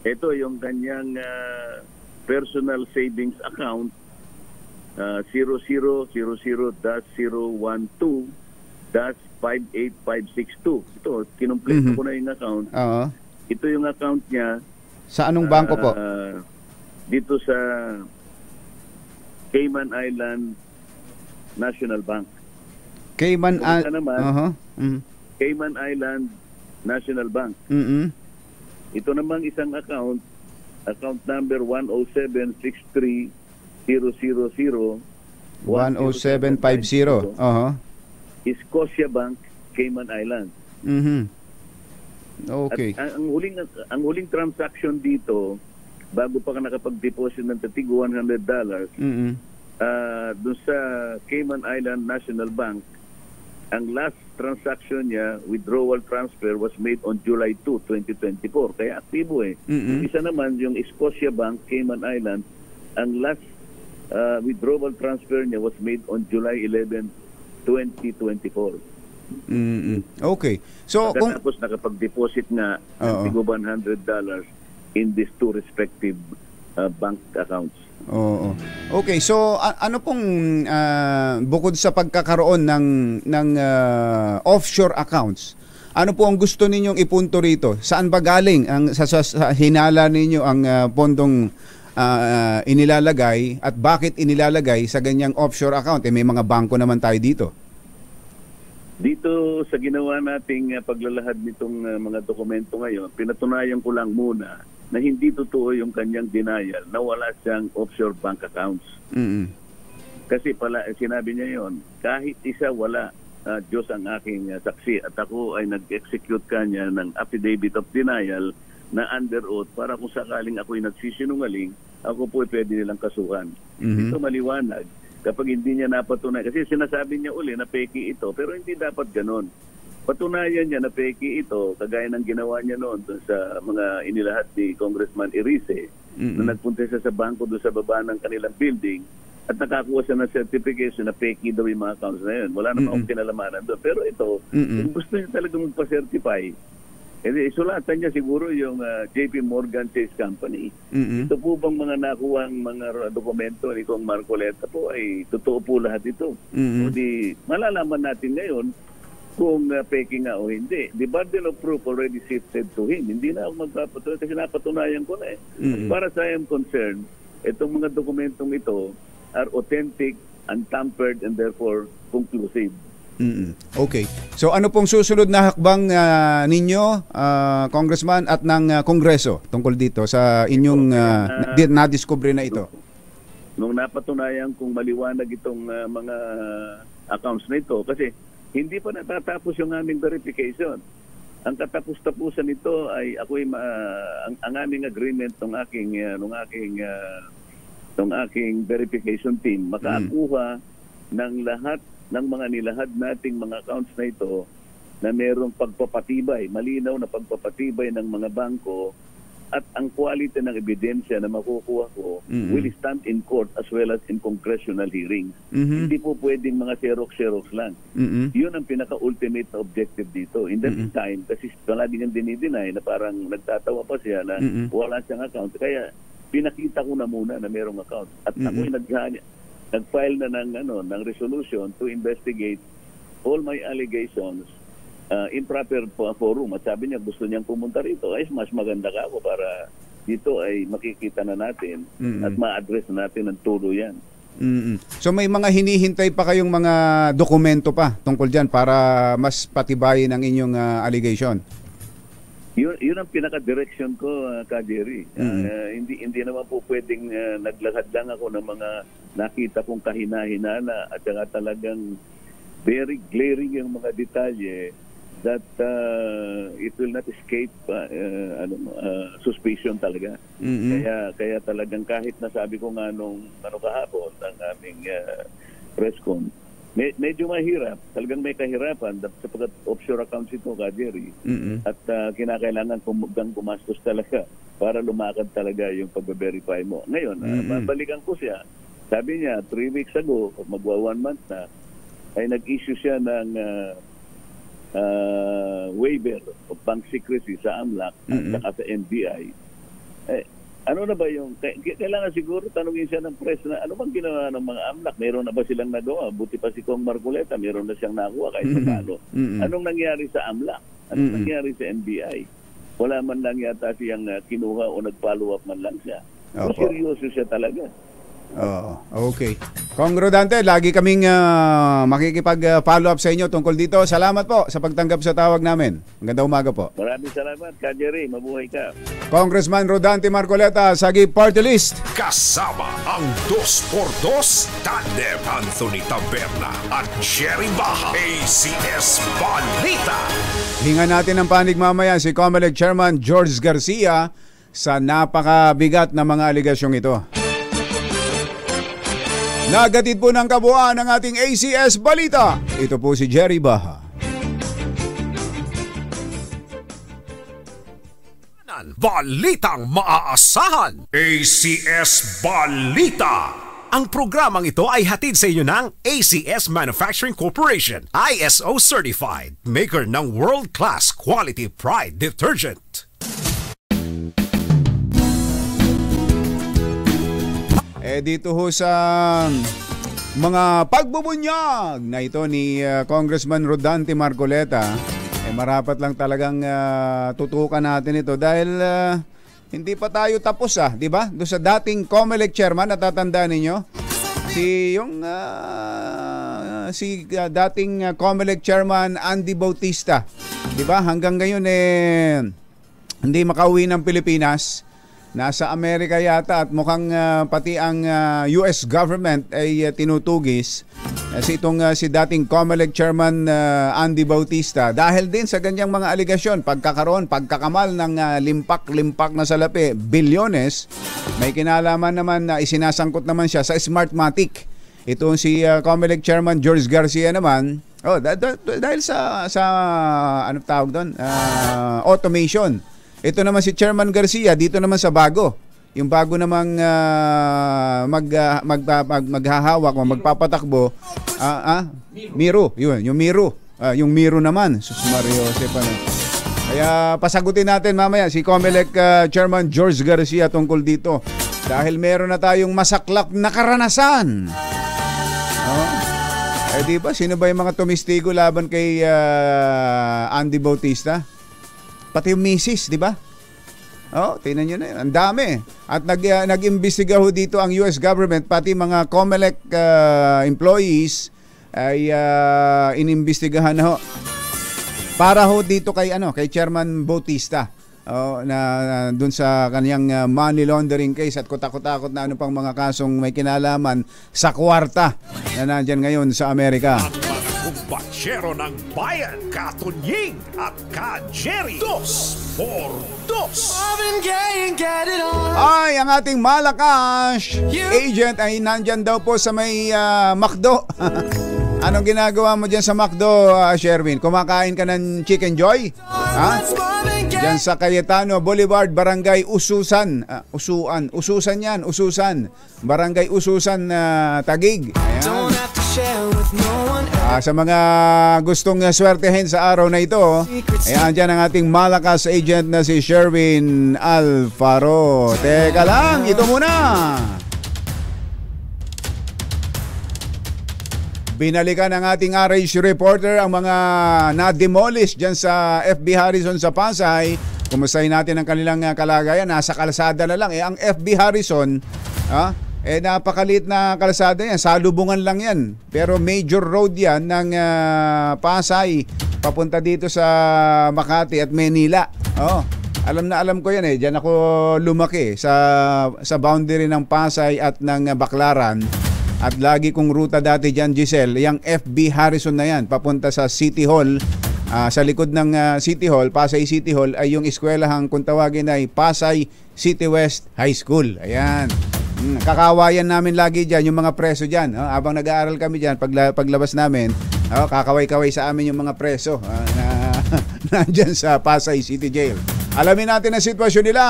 Ito yung kanyang personal savings account 0000-012-58562. Ito, kinumpleto ko na yung account. Ito yung account niya. Sa anong bangko po? Dito sa Cayman Island National Bank. Cayman Island National Bank. Ito namang isang account number 10763-000-10750. Scotia Bank, Cayman Island. Okay. At ang huling transaction dito, bago pa ka nakapag-deposit ng tigo $100, doon sa Cayman Island National Bank, ang last transaction niya, withdrawal transfer, was made on July 2, 2024. Kaya aktibo eh. Isa naman, yung Scotia Bank, Cayman Island, ang last withdrawal transfer niya was made on July 11, 2024. Okay. So, tapos nakapag-deposit nga ng tigo $100 in these two respective bank accounts. Okay, so ano pong bukod sa pagkakaroon ng offshore accounts, ano po ang gusto ninyong ipunto rito? Saan ba galing sa hinala ninyo ang pondong inilalagay at bakit inilalagay sa ganyang offshore account? May mga bangko naman tayo dito. Dito sa ginawa nating paglalahad nitong mga dokumento ngayon, pinatunayan ko lang muna na hindi totoo yung kanyang denial na wala siyang offshore bank accounts. Kasi pala sinabi niya yon, kahit isa wala, Diyos ang aking saksi, at ako ay nag-execute kanya ng affidavit of denial na under oath para kung sakaling ako'y nagsisinungaling, ako po pwede nilang kasuhan. Ito maliwanag. Kapag hindi niya napatunay, kasi sinasabi niya uli na peki ito, pero hindi dapat ganon. Patunayan niya na peki ito, kagaya ng ginawa niya noon sa mga inilahat ni Congressman Erice, na nagpunta siya sa bangko doon sa baba ng kanilang building at nakakuha siya ng certification na peki daw yung mga accounts na yun. Wala naman akong kinalamanan doon. Pero ito, kung gusto niya talagang magpa-certify, isulatan niya siguro yung JP Morgan Chase Company. Ito po bang mga nakuha ang mga dokumento ni Kong Marcoleta po ay totoo po lahat ito. O di malalaman natin ngayon kung peki nga o hindi. The burden of proof already shifted to him. Hindi na ako magpapatunayan kasi napatunayan ko na eh. Para sa I am concerned, itong mga dokumentong ito are authentic, untampered, and therefore conclusive. Okay. So ano pong susunod na hakbang ninyo, Congressman, at ng Kongreso tungkol dito sa inyong na-discover na ito? Nung napatunayan kung maliwanag itong mga accounts na ito, kasi hindi pa natatapos yung aming verification. Ang katapus-tapusan nito ay ang aming agreement ng aking verification team makakuha ng lahat ng mga nilahad nating mga accounts na ito na mayroong pagpapatibay, malinaw na pagpapatibay ng mga bangko, at ang quality ng ebidensya na makukuha ko will stand in court as well as in congressional hearings. Hindi po pwedeng mga xerox lang. Yun ang pinaka-ultimate na objective dito. In the meantime, kasi palagi niyang dinideny na parang nagtatawa pa siya na wala siyang account. Kaya pinakita ko na muna na mayroong account. At ako'y nag-file na ng resolution to investigate all my allegations improper forum. At sabi niya gusto niyang pumunta rito. Ay, mas maganda ka ako para dito ay makikita na natin at ma-address natin ng todo yan. So may mga hinihintay pa kayong mga dokumento pa tungkol dyan para mas patibayin ang inyong allegation? Yun ang pinaka-direction ko, Jerry. Hindi naman po pwedeng naglakad lang ako ng mga nakita kong kahina-hinala at saka talagang very glaring yung mga detalye that it will not escape suspicion talaga. Kaya talagang kahit nasabi ko nga nung kahapon ng aming press con, medyo mahirap, talagang may kahirapan sapagkat offshore accounts ito, Jerry. At kinakailangan gumastos talaga para lumakad talaga yung pag-verify mo. Ngayon, babalikan ko siya. Sabi niya, 3 weeks ago, magwa 1 month na, ay nag-issue siya ng waiver of bank secrecy sa AMLAC at saka sa NBI. Ano na ba yung... Kailangan siguro tanungin siya ng press na ano bang ginawa ng mga AMLAC? Meron na ba silang nagawa? Buti pa si Kong Marcoleta, meron na siyang nakuha kahit paano. Anong nangyari sa AMLAC? Anong nangyari sa NBI? Wala man lang yata siyang kinuha o nag-follow up man lang siya. So, seryoso siya talaga. Okay. Kong Rodante, lagi kaming makikipag-follow up sa inyo tungkol dito. Salamat po sa pagtanggap sa tawag namin. Magandang umaga po. Maraming salamat, Jerry. Mabuhay ka. Congressman Rodante Marcoleta, Sagip Party List. Kasama ang 2x2 Tandem Anthony Taberna at Jerry Baha. ACS Balita. Hinga natin ng panig mamaya si COMELEC Chairman George Garcia sa napakabigat na mga aligasyong ito. Nagatid po ng kabuuan ng ating ACS Balita. Ito po si Jerry Baha. Balitang maaasahan. ACS Balita. Ang programang ito ay hatid sa inyo ng ACS Manufacturing Corporation, ISO certified, maker ng world-class quality Pride detergent. Dito ho sa mga pagbubunyag na ito ni Congressman Rodante Marcoleta, marapat lang talagang tutukan natin ito dahil hindi pa tayo tapos di ba? Doon sa dating COMELEC chairman, natatandaan ninyo? Si dating COMELEC chairman Andy Bautista, di ba? Hanggang ngayon hindi makauwi ng Pilipinas. Nasa Amerika yata at mukhang pati ang US government ay tinutugis si dating COMELEC chairman Andy Bautista dahil din sa ganyang mga aligasyon, pagkakamal ng limpak-limpak na salapi, bilyones. May kinalaman naman na isinasangkot naman siya sa Smartmatic. Ito si COMELEC chairman George Garcia naman, dahil sa ano tawag doon, automation. Ito naman si Chairman Garcia dito naman sa bago. Yung bago namang maghahawak o magpapatakbo, Miro, yun, yung Miro. Yung Miro naman, Sus Mario Stefano. Kaya pasagutin natin mamaya si COMELEC Chairman George Garcia tungkol dito. Dahil meron na tayong masaklap na karanasan. Di ba? Sino ba yung mga tumistigo laban kay Andy Bautista? Pati yung misis, di ba? Tingnan nyo na yun. Ang dami. At nag-imbestiga ho dito ang US government, pati mga COMELEC employees ay inimbestigahan na ho. Para ho dito kay Chairman Bautista. Na dun sa kaniyang money laundering case at kutakot-takot na pang mga kasong may kinalaman sa kwarta na nandyan ngayon sa Amerika. Batsero ng Bayan, Katunying at Ka-Jerry. 2 por 2. Ay, ang ating malakas agent ay nandyan daw po sa may McDo. Anong ginagawa mo dyan sa McDo, Sherwin? Kumakain ka ng Chicken Joy? Ha? Dyan sa Cayetano Boulevard, Barangay Ususan. Ususan yan, Ususan. Barangay Ususan, Taguig. Ayan. Sa mga gustong swertehin sa araw na ito, ayan dyan ang ating malakas agent na si Sherwin Alfaro. Teka lang, ito muna. Binalikan ng ating RH reporter ang mga na-demolish dyan sa FB Harrison sa Pasay. Kumustahin natin ang kanilang kalagayan. Nasa kalsada na lang. Ang FB Harrison, napakaliit na kalsada yan. Salubungan lang yan. Pero major road yan ng Pasay. Papunta dito sa Makati at Manila. Alam na alam ko yan eh. Diyan ako lumaki sa boundary ng Pasay at ng Baclaran. At lagi kong ruta dati dyan, Giselle, yung FB Harrison na yan, papunta sa City Hall. Sa likod ng City Hall, Pasay City Hall, ay yung eskwelahang kung tawagin ay Pasay City West High School. Ayan. Kakawayan namin lagi dyan, yung mga preso dyan. Habang nag-aaral kami dyan, paglabas namin, kakaway-kaway sa amin yung mga preso na nandyan sa Pasay City Jail. Alamin natin ang sitwasyon nila.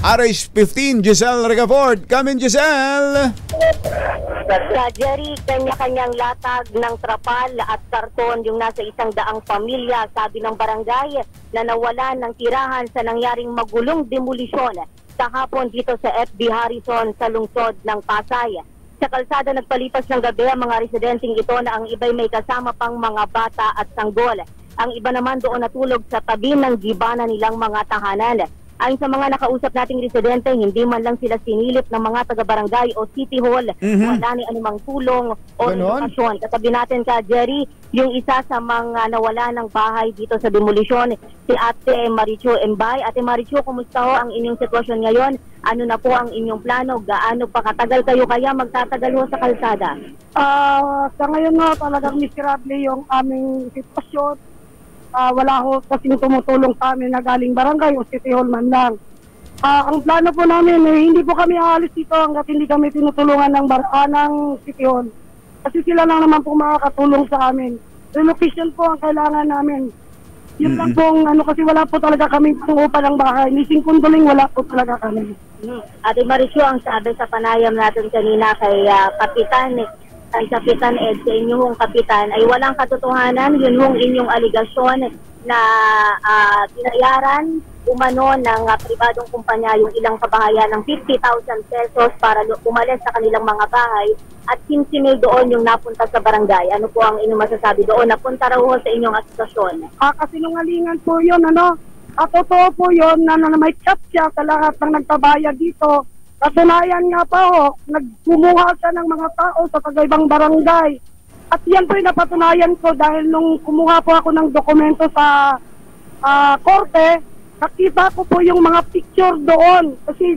RH15, Giselle Regafort. Come in, Giselle! Jerry, kanya-kanyang latag ng trapal at karton yung nasa 100 pamilya, sabi ng barangay, na nawalan ng tirahan sa nangyaring magulong demolisyon kahapon dito sa FB Harrison sa lungsod ng Pasay. Sa kalsada nagpalipas ng gabi ang mga residenteng ito na ang iba'y may kasama pang mga bata at sanggol. Ang iba naman doon natulog sa tabi ng gibana nilang mga tahanan. Ayon sa mga nakausap nating residente, hindi man lang sila sinilip ng mga taga-barangay o City Hall. Wala ni anumang tulong o edukasyon. Katabi natin ka, Jerry, yung isa sa mga nawala ng bahay dito sa demolisyon, si Ate Marichu Embay. Ate Marichu, kumusta ho ang inyong sitwasyon ngayon? Ano na po ang inyong plano? Gaano pa katagal kayo kaya magtatagal ho sa kalsada? Sa ngayon nga talagang miserable yung aming sitwasyon. Wala ho kasing tumutulong sa amin na galing barangay o City Hall man lang. Ang plano po namin, hindi po kami aalis dito hanggat hindi kami tinutulungan ng City Hall. Kasi sila lang naman po makakatulong sa amin. Relocation po ang kailangan namin. Yun lang po, kasi wala po talaga kami pangupa ng bahay. Nising kunduling wala po talaga kami. Ate Marichu, ang sabi sa panayam natin kanina kay Kapitan Ed, sa inyong kapitan, ay walang katotohanan. Yun yung inyong aligasyon na tinayaran umano ng pribadong kumpanya yung ilang kabahayan ng 50,000 pesos para umalis sa kanilang mga bahay at 15,000 doon yung napunta sa barangay. Ano po ang inyong masasabi doon? Napunta raw sa inyong asosasyon? Kasinungalingan po yun, At totoo po yun na may chat siya sa lahat ng nagpabayad dito. Katunayan nga pa nagkumuha siya ng mga tao sa tagaibang barangay. At yan po yung napatunayan ko dahil nung kumuha po ako ng dokumento sa korte, nakita ko po yung mga picture doon. Kasi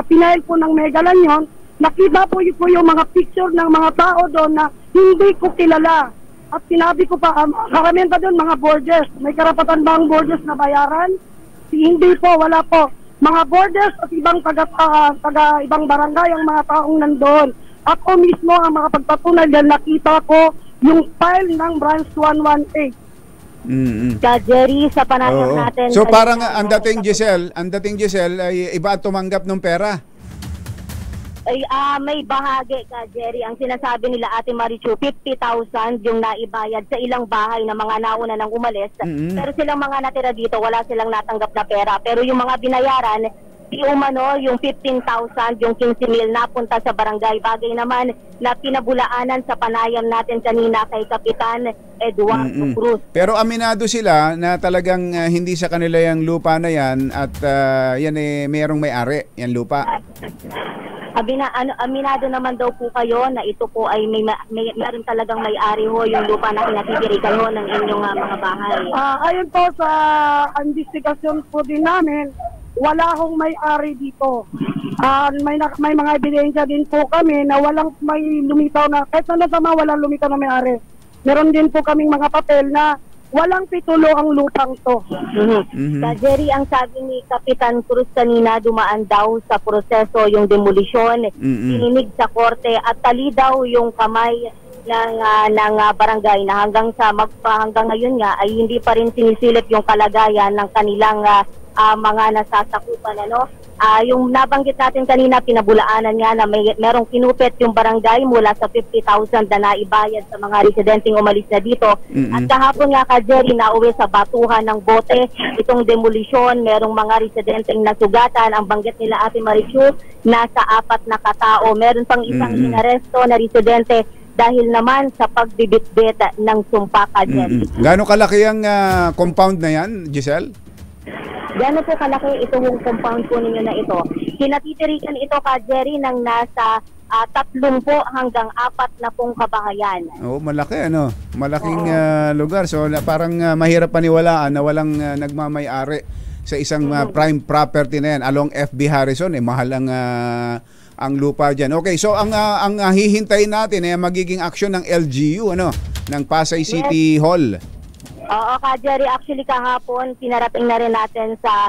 pinail po ng Megalan yun, nakita po yung mga picture ng mga tao doon na hindi ko kilala. At sinabi ko pa, karamihan pa doon mga borders. May karapatan ba ang borders na bayaran? Hindi po, wala po. Mga borders at ibang taga ibang barangay ang mga taong nandoon. Ako mismo ang makapagpatunay dahil nakita ko yung file ng branch 118. Jerry, sa panayam natin. So parang ang dating Giselle ay iba at tumanggap ng pera. Ay, may bahagi ka, Jerry. Ang sinasabi nila Ate Marichu, 50,000 yung naibayad sa ilang bahay na mga nauna nang umalis. Pero silang mga natira dito, wala silang natanggap na pera. Pero yung mga binayaran, yung 15,000, yung 15,000 napunta sa barangay. Bagay naman na pinabulaanan sa panayam natin kanina kay Kapitan Eduardo Cruz. Pero aminado sila na talagang hindi sa kanila yung lupa na yan at yan mayroong may-ari, yan lupa. Aminado naman daw po kayo na ito po ay meron talagang may-ari ho yung lupa na kinatitirikan ho ng inyong mga bahay. Ayon po sa investigasyon po din namin, wala hong may-ari dito. May mga ebidensya din po kami na walang may lumitaw na, kahit na nasama walang lumitaw na may-ari. meron din po kaming mga papel na walang titulo ang lupang to. Ka Jerry, ang sabi ni Kapitan Cruz kanina, dumaan daw sa proseso yung demolisyon, ininig sa korte at tali daw yung kamay ng barangay na hanggang ngayon nga ay hindi pa rin sinisilip yung kalagayan ng kanilang mga nasasakupan. Yung nabanggit natin kanina, pinabulaanan nga na merong kinupit yung barangay mula sa 50,000 na naibayad sa mga residenteng umalis na dito. At kahapon nga, Ka Jerry, nauwi sa batuhan ng bote itong demolisyon. Merong mga residenteng nasugatan. Ang banggit nila, Ate Marichu, nasa 4 na katao. Meron pang isang inaresto na residente dahil naman sa pagbibitbit ng sumpa, Ka Jerry. Gaano kalaki ang compound na yan, Giselle? Gano'n po kalaki itong compound po ninyo na ito? Kinatitirikan ito, Ka Jerry, ng nasa 30 hanggang 40 na pong kabahayan. Oo, malaki malaking lugar. So parang mahirap paniwalaan na walang nagmamay-ari sa isang prime property na yan. Along FB Harrison, mahal ang lupa dyan. Okay, so ang hihintayin natin ay magiging aksyon ng LGU, ng Pasay City Hall. Oo, Ka Jerry, actually kahapon pinarating na rin natin sa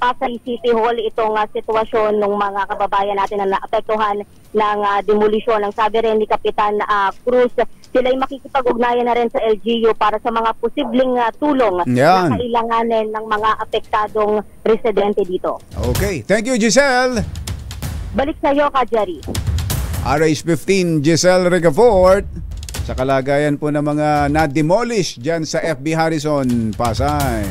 Pasay City Hall itong sitwasyon ng mga kababayan natin na naapektuhan ng demolisyon. Ang sabi rin ni Kapitan Cruz, sila'y makikipag-ugnayan na rin sa LGU para sa mga posibleng tulong na kailanganin ng mga apektadong residente dito. Okay, thank you, Giselle. Balik sa iyo, Ka Jerry. RH15, Giselle Ricafort. Sa kalagayan po ng mga na-demolish dyan sa FB Harrison, Pasay.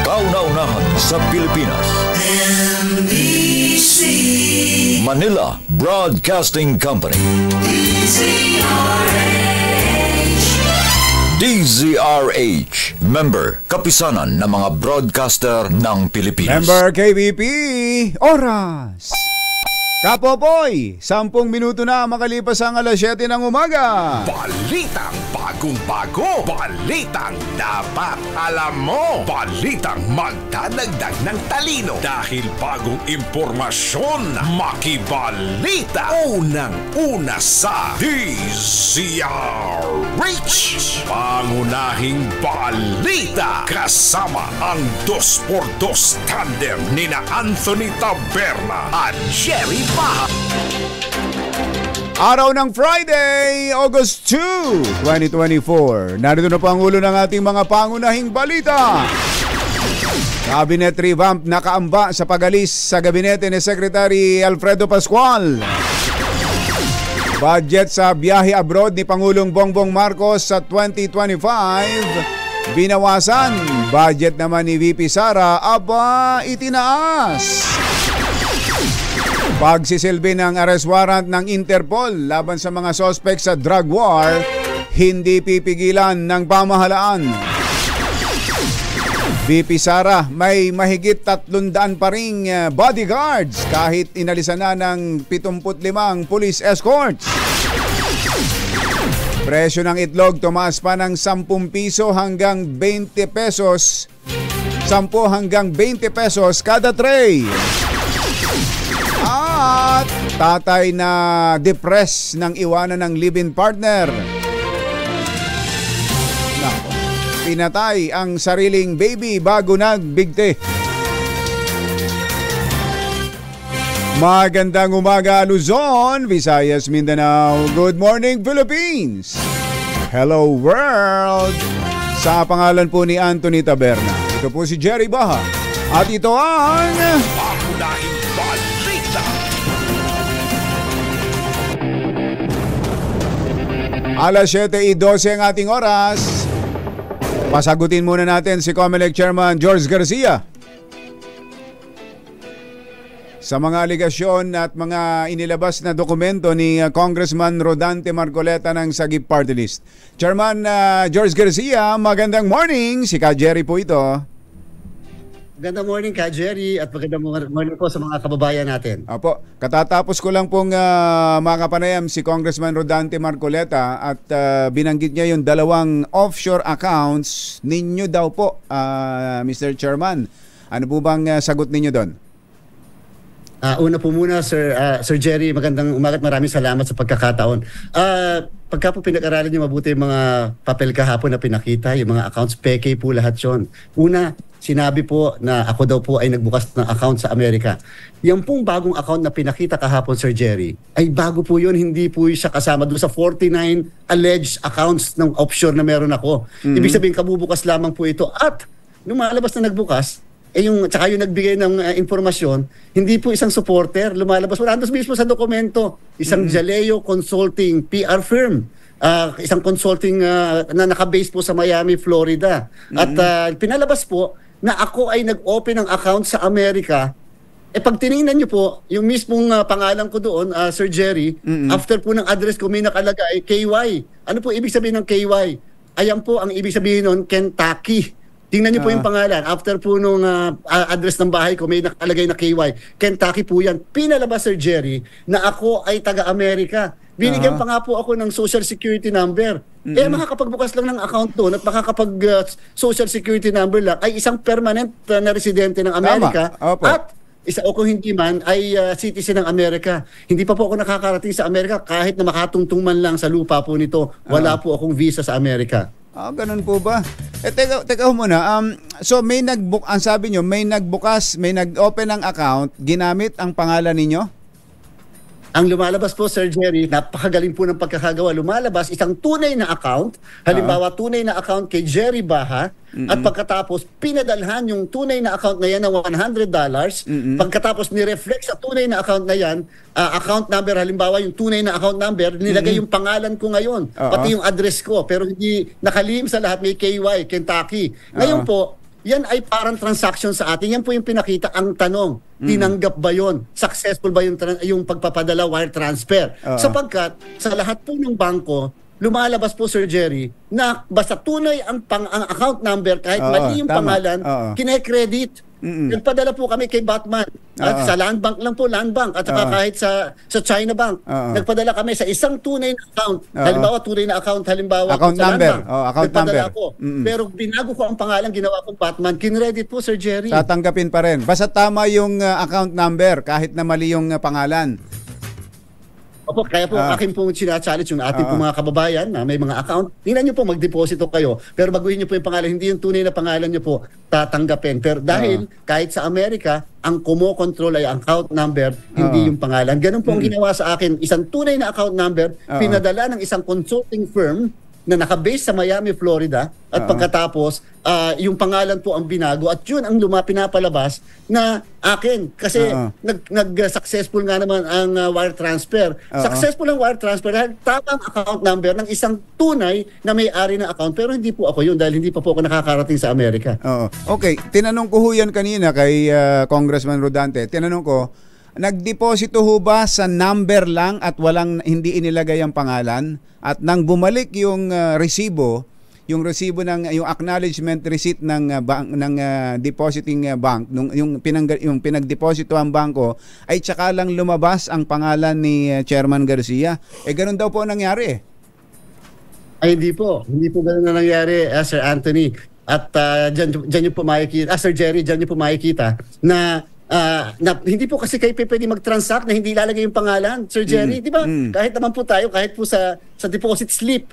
Kauna-unahan sa Pilipinas. NBC Manila Broadcasting Company. DZRH. Member, kapisanan ng mga broadcaster ng Pilipinas. Member KBP, oras. Kapopoy, 10 minuto na makalipas ang alas 7 ng umaga. Balitang bagong-bago, balitang dapat alam mo, balitang magdadagdag ng talino dahil bagong impormasyon, makibalita, unang-una sa DZRH. Pangunahing balita kasama ang 2x2 tandem nina Anthony Taberna at Jerry Baha. Araw ng Friday, August 2, 2024. Narito na po ang ulo ng ating mga pangunahing balita. Cabinet revamp nakaamba sa pag-alis sa gabinete ni Secretary Alfredo Pascual. Budget sa biyahe abroad ni Pangulong Bongbong Marcos sa 2025 binawasan. Budget naman ni VP Sara, itinaas. Pagsisilbi ng arrest warrant ng Interpol laban sa mga sospek sa drug war, hindi pipigilan ng pamahalaan. VP Sara, may mahigit 300 pa ring bodyguards kahit inalisan na ng 75 police escorts. Presyo ng itlog tumaas pa ng 10 piso hanggang 20 pesos. 10 hanggang 20 pesos kada tray. At tatay na depressed ng iwanan ng live-in partner. Pinatay ang sariling baby bago nagbigti. Magandang umaga Luzon, Visayas, Mindanao. Good morning Philippines. Hello world. Sa pangalan po ni Anthony Taberna. Ito po si Jerry Baha. At ito ang Pangunahing balita. Alas 7:12 ang ating oras. Pasagutin muna natin si COMELEC Chairman George Garcia sa mga aligasyon at mga inilabas na dokumento ni Congressman Rodante Marcoleta ng Sagip Party List. Chairman George Garcia, magandang morning. Si Ka Jerry po ito. Magandang morning, Ka Jerry, at magandang morning po sa mga kababayan natin. Opo, katatapos ko lang pong makapanayam si Congressman Rodante Marcoleta at binanggit niya yung 2 offshore accounts ninyo daw po, Mr. Chairman. Ano po bang sagot ninyo doon? Una po muna, Sir Jerry, magandang umaga at maraming salamat sa pagkakataon. Pagka po pinag-aralan niyo mabuti yung mga papel kahapon na pinakita, yung mga accounts, peke po lahat yun. Una, sinabi po na ako daw po ay nagbukas ng account sa Amerika. Yung pong bagong account na pinakita kahapon, Sir Jerry, ay bago po yun, hindi po siya kasama doon sa 49 alleged accounts ng offshore na meron ako. Ibig sabihin, kabubukas lamang po ito. At lumalabas na nagbukas, tsaka yung nagbigay ng informasyon, hindi po isang supporter, lumalabas. Wala mismo sa dokumento, isang Jaleo Consulting PR firm. Isang consulting na nakabase po sa Miami, Florida. At pinalabas po na ako ay nag-open ng account sa Amerika. Pag tinignan nyo po, yung mismong pangalan ko doon, Sir Jerry, after po ng address ko may nakalagay, KY. Ano po ibig sabihin ng KY? Ayan po ang ibig sabihin nun, Kentucky. Tingnan niyo po yung pangalan. After po nung address ng bahay ko, may nakalagay na KY. Kentucky po yan. Pinalabas, Sir Jerry, na ako ay taga-Amerika. Binigyan pa nga po ako ng social security number. Makakapagbukas lang ng account doon at makakapag social security number lang ay isang permanent na residente ng Amerika. At isa o kung hindi man ay citizen ng Amerika. Hindi pa po ako nakakarating sa Amerika kahit na makatungtong man lang sa lupa po nito. Wala po akong visa sa Amerika. Ganun po ba? Teka muna. So ang sabi nyo, may nag-open ng account, ginamit ang pangalan ninyo? Ang lumalabas po, Sir Jerry, napakagaling po ng pagkakagawa. Lumalabas isang tunay na account, halimbawa tunay na account kay Jerry Baha, at pagkatapos pinadalhan yung tunay na account na yan ng $100, pagkatapos ni-reflect sa tunay na account na yan, account number, halimbawa yung tunay na account number, nilagay yung pangalan ko ngayon, pati yung address ko, pero hindi nakalihim sa lahat, may KY, Kentucky. Ngayon po, yan ay parang transaction sa atin. Yan po yung pinakita. Ang tanong, tinanggap ba yon? Successful ba yung pagpapadala, wire transfer? Sapagkat sa lahat po ng bangko, lumalabas po, Sir Jerry, na basta tunay ang account number, kahit mali yung pangalan, kine-credit. Nagpadala po kami kay Batman. At sa Land Bank lang po, Land Bank. At saka kahit sa China Bank. Nagpadala kami sa isang tunay na account. Halimbawa, tunay na account. Halimbawa, account sa number. Land Bank. Account nagpadala number. ko. Pero binago ko ang pangalan, ginawa kong Batman. Kinredit po, Sir Jerry. Tatanggapin pa rin. Basta tama yung account number kahit na mali yung pangalan. Opo, kaya po akin pong sinachallenge yung ating pong mga kababayan na may mga account. Tingnan nyo po, mag-deposito kayo. Pero baguhin nyo po yung pangalan. Hindi yung tunay na pangalan nyo po tatanggapin. Pero dahil kahit sa Amerika, ang kumo-control ay account number, hindi yung pangalan. Ganun po ang ginawa sa akin. Isang tunay na account number, pinadala ng isang consulting firm na nakabase sa Miami, Florida, at pagkatapos yung pangalan po ang binago at yun ang pinapalabas na akin kasi nag-successful nga naman ang wire transfer. Successful ang wire transfer dahil tamang account number ng isang tunay na may-ari ng account, pero hindi po ako yun dahil hindi pa po ako nakakarating sa Amerika. Okay, tinanong ko ho yan kanina kay Congressman Rodante. Tinanong ko, nagdeposito ho ba sa number lang at hindi inilagay ang pangalan? At nang bumalik yung resibo ng yung acknowledgement receipt ng depositing bank, yung pinagdeposito ang bangko, ay tsaka lang lumabas ang pangalan ni Chairman Garcia. Ganun daw po ang nangyari. Ay hindi po ganun na nangyari, Sir Anthony. At dyan yung po makikita, Sir Jerry, dyan yung po makikita na hindi po kasi kayo pwede mag-transact na hindi ilalagay yung pangalan, Sir Jerry, di ba? Kahit naman po tayo, kahit po sa deposit slip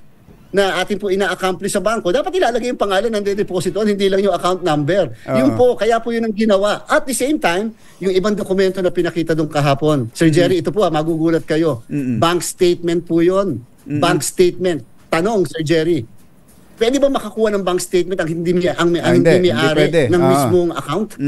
na atin po ina-accomplish sa bangko, dapat ilalagay yung pangalan ng deposito, hindi lang yung account number. Yun po, kaya po yun ang ginawa. At the same time, yung ibang dokumento na pinakita doon kahapon, Sir Jerry, ito po, magugulat kayo. Bank statement po yun. Bank statement. Tanong, Sir Jerry, pwede ba makakuha ng bank statement ang hindi may-ari ng mismong account?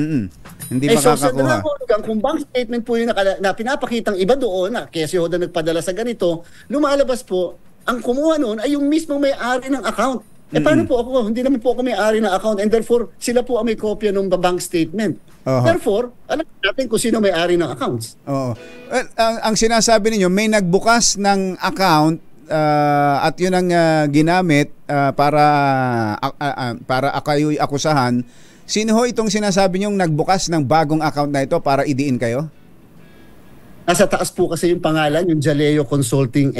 Hindi makakakuha. Kung bank statement po yung na pinapakitang iba doon, na Kesyo Hoda nagpadala sa ganito, lumalabas po, ang kumuha noon ay yung mismong may-ari ng account. Paano po ako? Hindi naman po ako may-ari ng account and therefore, sila po ang may kopya ng bank statement. Therefore, alam natin kung sino may-ari ng accounts. Ang sinasabi ninyo, may nagbukas ng account at yun ang ginamit para kayo'y akusahan. Sino ho itong sinasabi niyong nagbukas ng bagong account na ito para idiin kayo? Nasa taas po kasi yung pangalan, yung Jaleo Consulting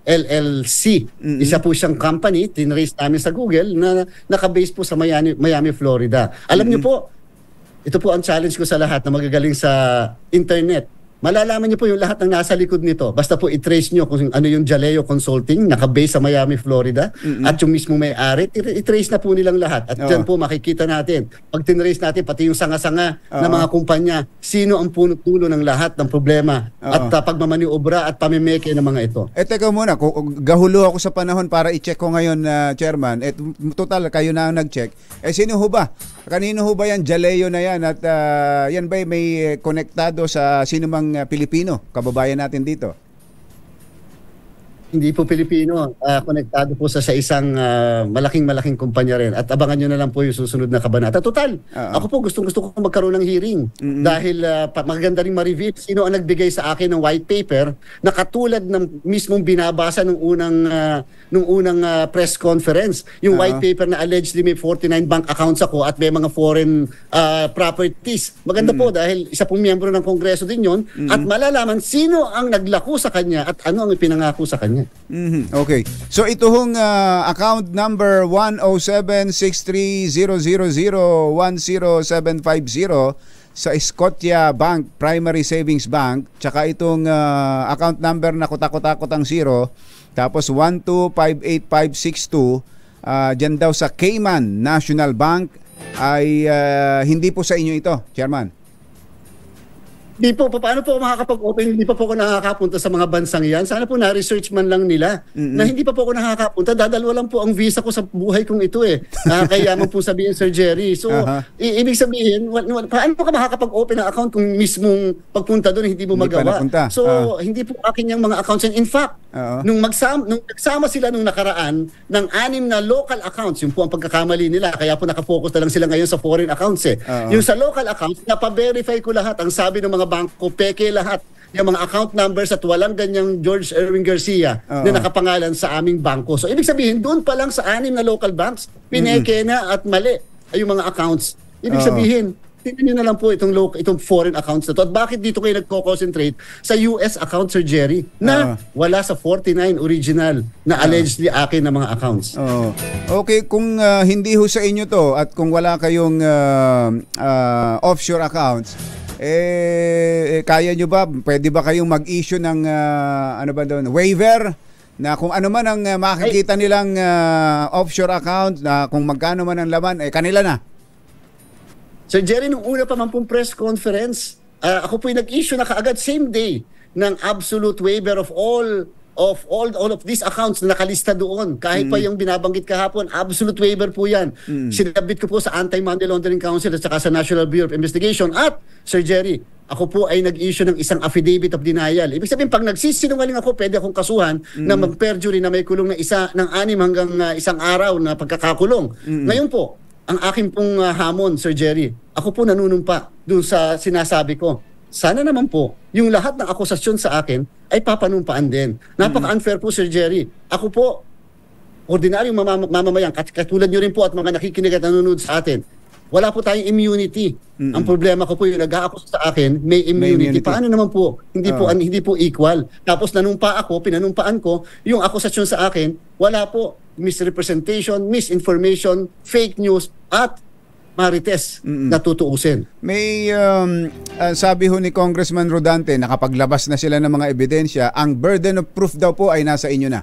LLC. Isa po siyang company, tinrace namin sa Google, na nakabase po sa Miami, Florida. Alam niyo po, ito po ang challenge ko sa lahat na magagaling sa internet. Malalaman niyo po yung lahat ng nasa likod nito. Basta po i-trace niyo kung ano yung Jaleo Consulting, naka-base sa Miami, Florida, at yung mismo may-ari, i-trace na po nilang lahat. At dyan po makikita natin, pag tinrace natin, pati yung sanga-sanga ng mga kumpanya, sino ang punot-dulo ng lahat ng problema at pagmamaniobra at pamimeke ng mga ito. Teka muna, gahulo ako sa panahon para i-check ko ngayon, Chairman. Total, kayo na ang nag-check. Sino ho ba? Kanino ho ba yan? Jaleo na yan? At yan ba may konektado sa sinumang Pilipino, kababayan natin dito? Hindi po Pilipino, konektado po sa isang malaking kumpanya rin. At abangan nyo na lang po yung susunod na kabanata. Total, ako po gustong-gusto ko magkaroon ng hearing. Dahil maganda rin ma-reveal sino ang nagbigay sa akin ng white paper na katulad ng mismong binabasa nung unang press conference. Yung white paper na allegedly may 49 bank accounts ako at may mga foreign properties. Maganda po dahil isa pong miyembro ng Kongreso din yon at malalaman sino ang naglako sa kanya at ano ang ipinangako sa kanya. Okay. So ito hong account number 1076300100750 sa Scotia Bank, Primary Savings Bank, tsaka itong account number na kutakot-takot ang 0, tapos 1258562 dyan daw sa Cayman National Bank ay hindi po sa inyo ito, Chairman. Di po, paano po ako makakapag-open? Hindi pa po ako nakakapunta sa mga bansang yan. Sana po na-research man lang nila na hindi pa po ako nakakapunta. Dadalwa lang po ang visa ko sa buhay kong ito eh. Kaya man po sabihin, Sir Jerry. So, ibig sabihin, paano po ka makakapag-open ng account kung mismong pagpunta doon hindi mo magawa? So, hindi po akin yung mga accounts. And in fact, nung nagsama sila nung nakaraan ng 6 na local accounts, yun po ang pagkakamali nila. Kaya po nakafocus na lang sila ngayon sa foreign accounts eh. Yung sa local accounts, napaverify ko lahat. Ang sabi ng mga bangko, peke lahat yung mga account numbers at walang ganyang George Erwin Garcia na nakapangalan sa aming bangko. So ibig sabihin, doon pa lang sa 6 na local banks, pineke na at mali ay yung mga accounts. Ibig sabihin, tingnan nyo na lang po itong foreign accounts na to. At bakit dito kayo nagko-concentrate sa US account, Sir Jerry, na wala sa 49 original na allegedly akin na mga accounts. Okay, kung hindi ho sa inyo to at kung wala kayong offshore accounts, kaya nyo ba, pwede ba kayong mag-issue ng ano ba doon, waiver na kung ano man ang makikita nilang offshore account, na kung magkano man ang laman, kanila na? Sir Jerry, nung una pa man pong press conference, ako po'y nag-issue na kaagad same day ng absolute waiver of all of these accounts na nakalista doon. Kahit pa yung binabanggit kahapon, absolute waiver po yan. Sinabit ko po sa Anti-Money Laundering Council at saka sa National Bureau of Investigation. At, Sir Jerry, ako po ay nag-issue ng isang affidavit of denial. Ibig sabihin, pag nagsisinungaling ako, pwede akong kasuhan na mag-perjury na may kulong ng 6 hanggang 1 araw na pagkakakulong. Ngayon po, ang akin pong hamon, Sir Jerry, ako po nanunumpa doon sa sinasabi ko. Sana naman po, yung lahat ng akusasyon sa akin ay papanumpaan din. Napaka-unfair po, Sir Jerry. Ako po, ordinaryong mamamayan, katulad nyo rin po at mga nakikinig at nanonood sa atin, wala po tayong immunity. Ang problema ko po, yung nag-aakusa sa akin, may immunity. Paano naman po? Hindi po equal. Tapos pinanumpaan ko, yung akusasyon sa akin, wala po misrepresentation, misinformation, fake news, at marites na tutuusin. May sabi ho ni Congressman Rodante, nakapaglabas na sila ng mga ebidensya, ang burden of proof daw po ay nasa inyo na.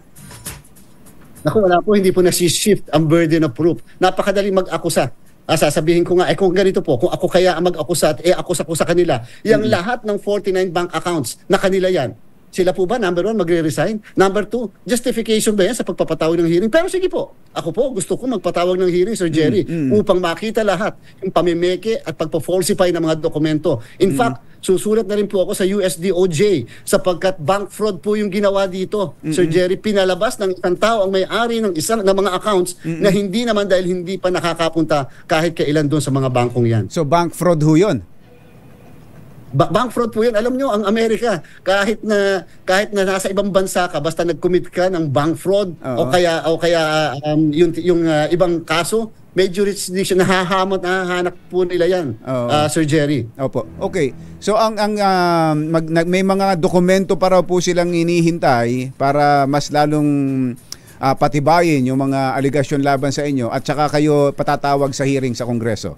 Naku, wala po, hindi po nasi-shift ang burden of proof. Napakadali mag-akusa. Sasabihin ko nga, kung ganito po, kung ako kaya ang mag-akusa at akusa ko sa kanila, yung lahat ng 49 bank accounts na kanila yan, sila po ba, number 1, magre-resign? Number 2, justification ba yan sa pagpapatawag ng hearing? Pero sige po, ako po, gusto ko magpatawag ng hearing, Sir Jerry, upang makita lahat yung pamimeke at pagpa-falsify ng mga dokumento. In fact, susulat na rin po ako sa USDOJ sapagkat bank fraud po yung ginawa dito. Sir Jerry, pinalabas ng isang tao ang may-ari ng mga accounts na hindi naman dahil hindi pa nakakapunta kahit kailan doon sa mga bankong yan. So bank fraud ho yun? Bank fraud po yan. Alam nyo, ang Amerika, kahit na nasa ibang bansa ka, basta nag-commit ka ng bank fraud o kaya yung ibang kaso, may jurisdiction, nahahanap po nila yan, Sir Jerry. Opo. Okay. So may mga dokumento para po silang hinihintay para mas lalong patibayin yung mga aligasyon laban sa inyo at saka kayo patatawag sa hearing sa Kongreso.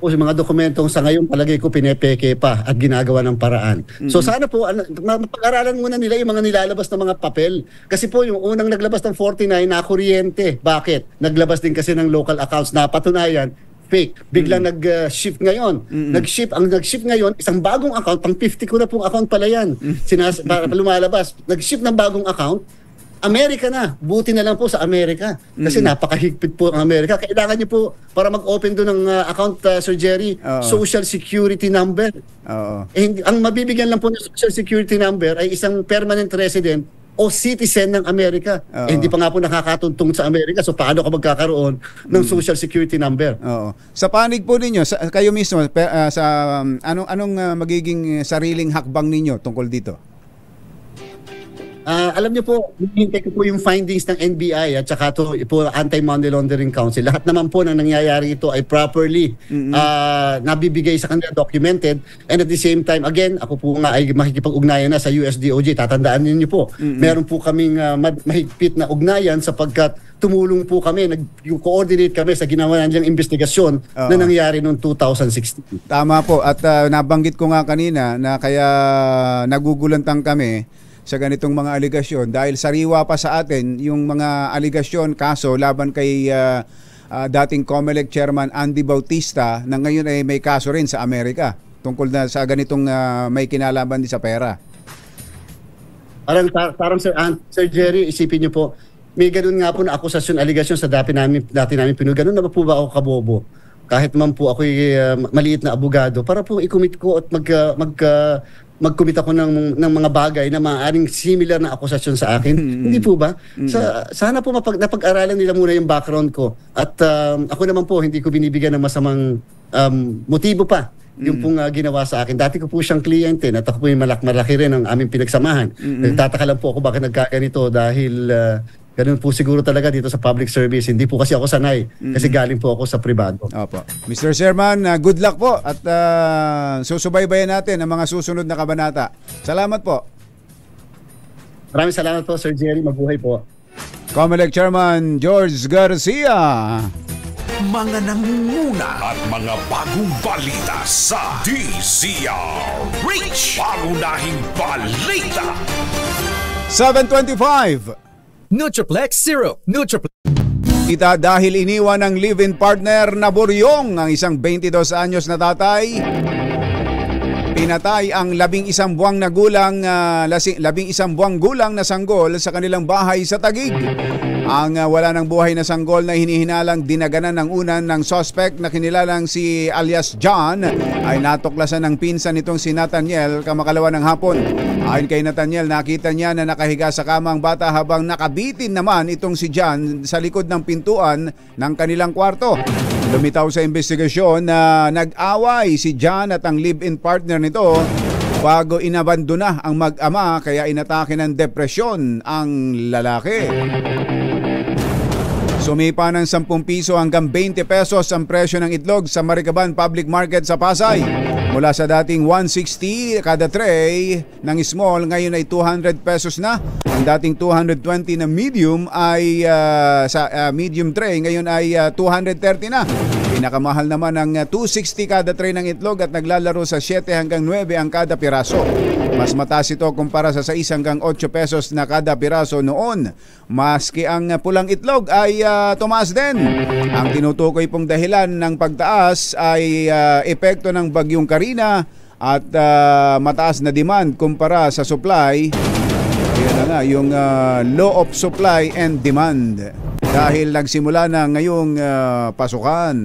po yung mga dokumentong sa ngayon palagay ko pinepeke pa at ginagawa ng paraan. So sana po mapag-aralan muna nila yung mga nilalabas na mga papel. Kasi po yung unang naglabas ng 49 na kuryente. Bakit? Naglabas din kasi ng local accounts na patunayan fake. Biglang nag-shift ngayon. Nag-shift ngayon, isang bagong account, pang 50 ko na pong account pala yan. Para lumalabas. Nag-shift ng bagong account, Amerika na. Buti na lang po sa Amerika. Kasi napakahigpit po ang Amerika. Kailangan niyo po, para mag-open doon ng account, Sir Jerry, Social Security Number. Ang mabibigyan lang po ng Social Security Number ay isang permanent resident o citizen ng Amerika. Hindi pa nga po nakakatuntong sa Amerika. So paano ka magkakaroon ng Social Security Number? Sa panig po ninyo, kayo mismo, anong magiging sariling hakbang ninyo tungkol dito? Alam niyo po, hinihintay ko po yung findings ng NBI at saka po Anti-Money Laundering Council. Lahat naman po na nangyayari ito ay properly nabibigay sa kanila, documented, and at the same time, again, ako po nga ay makikipag-ugnayan na sa USDOJ. Tatandaan niyo po, meron po kaming mahigpit na ugnayan sapagkat tumulong po kami, nag-coordinate kami sa ginawa nilang investigasyon na nangyari noong 2016. Tama po, at nabanggit ko nga kanina na kaya nagugulantang kami sa ganitong mga aligasyon dahil sariwa pa sa atin yung mga aligasyon, kaso laban kay dating COMELEC Chairman Andy Bautista na ngayon ay may kaso rin sa Amerika tungkol na sa ganitong may kinalaman din sa pera. Parang Sir Jerry, isipin niyo po, may ganun nga po na akusasyon, aligasyon sa dati namin ganun na po ba ako kabobo? Kahit man po ako maliit na abogado, para po i-commit ko at mag-commit ako ng mga bagay na maaaring similar na akusasyon sa akin. Hindi po ba? Sana po napag-aralan nila muna yung background ko. At ako naman po, hindi ko binibigyan ng masamang motibo pa yung pong ginawa sa akin. Dati ko po siyang kliyente, at ako po yung malaki rin ang aming pinagsamahan. Nagtataka lang po ako bakit nagkaganito dahil ganun po siguro talaga dito sa public service. Hindi po kasi ako sanay kasi galing po ako sa pribado. Opo. Mr. Chairman, good luck po at susubaybayan natin ang mga susunod na kabanata. Salamat po. Maraming salamat po, Sir Jerry. Mabuhay po. COMELEC Chairman George Garcia. Mga nangunguna at mga bagong balita sa DZRH. Pangunahing balita. 7:25. Nutriplex Syrup. Kita dahil iniwan ng live-in partner na buryong ang isang 22 anyos na tatay. Pinatay ang 11 buwang gulang na sanggol sa kanilang bahay sa Taguig. Ang wala ng buhay na sanggol na hinihinalang dinaganan ng unan ng suspect na kinilalang si alias John ay natuklasan ng pinsan nitong si Nathaniel kamakalawa ng hapon. Ayon kay Nathaniel, nakita niya na nakahiga sa kama ang bata habang nakabitin naman itong si John sa likod ng pintuan ng kanilang kwarto. Lumitaw sa investigasyon na nag-away si John at ang live-in partner nito bago inabandona ang mag-ama kaya inatake ng depresyon ang lalaki. Sumipa ng 10 piso hanggang 20 pesos ang presyo ng itlog sa Maricaban Public Market sa Pasay. Mula sa dating 160 kada tray ng small, ngayon ay 200 pesos na. Ang dating 220 na medium ay medium tray, ngayon ay 230 na. Pinakamahal naman ang 260 kada tray ng itlog at naglalaro sa 7 hanggang 9 ang kada piraso. Mas mataas ito kumpara sa 6 hanggang 8 pesos na kada piraso noon. Maski ang pulang itlog ay tumaas din. Ang tinutukoy pong dahilan ng pagtaas ay epekto ng bagyong Karina at mataas na demand kumpara sa supply. Ayan na nga, yung law of supply and demand. Dahil nagsimula na ngayong pasukan.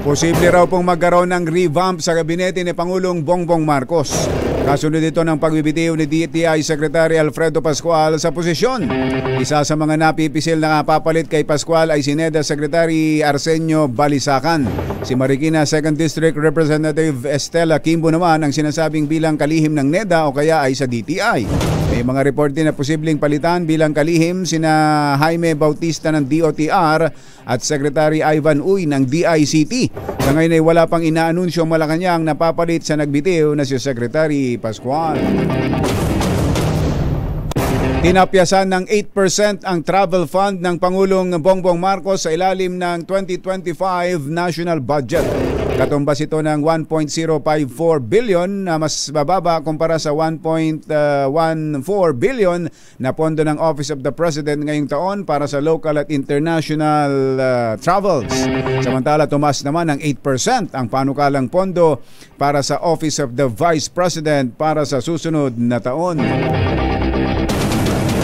Posible raw pong magkaroon ng revamp sa gabinete ni Pangulong Bongbong Marcos. Kasunod ito ng pagbibitiw ni DTI Secretary Alfredo Pascual sa posisyon. Isa sa mga napipisil na papalit kay Pascual ay si NEDA Secretary Arsenio Balisacan. Si Marikina 2nd District Representative Estela Kimbo naman ang sinasabing bilang kalihim ng NEDA o kaya ay sa DTI. May mga report din na posibleng palitan bilang kalihim sina Jaime Bautista ng DOTR at Secretary Ivan Uy ng DICT. Sa ngayon ay wala pang inaanunsyo Malacanang na papalit sa nagbitiw na si Secretary Pascual. Tinapyasan ng 8% ang travel fund ng Pangulong Bongbong Marcos sa ilalim ng 2025 national budget. Katumbas ito ng 1.054 billion na mas bababa kumpara sa 1.14 billion na pondo ng Office of the President ngayong taon para sa local at international travels. Samantala, tumaas naman ng 8% ang panukalang pondo para sa Office of the Vice President para sa susunod na taon.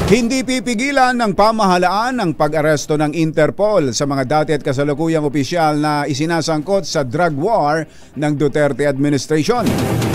Hindi pipigilan ng pamahalaan ang pag-aresto ng Interpol sa mga dati at kasalukuyang opisyal na isinasangkot sa drug war ng Duterte administration.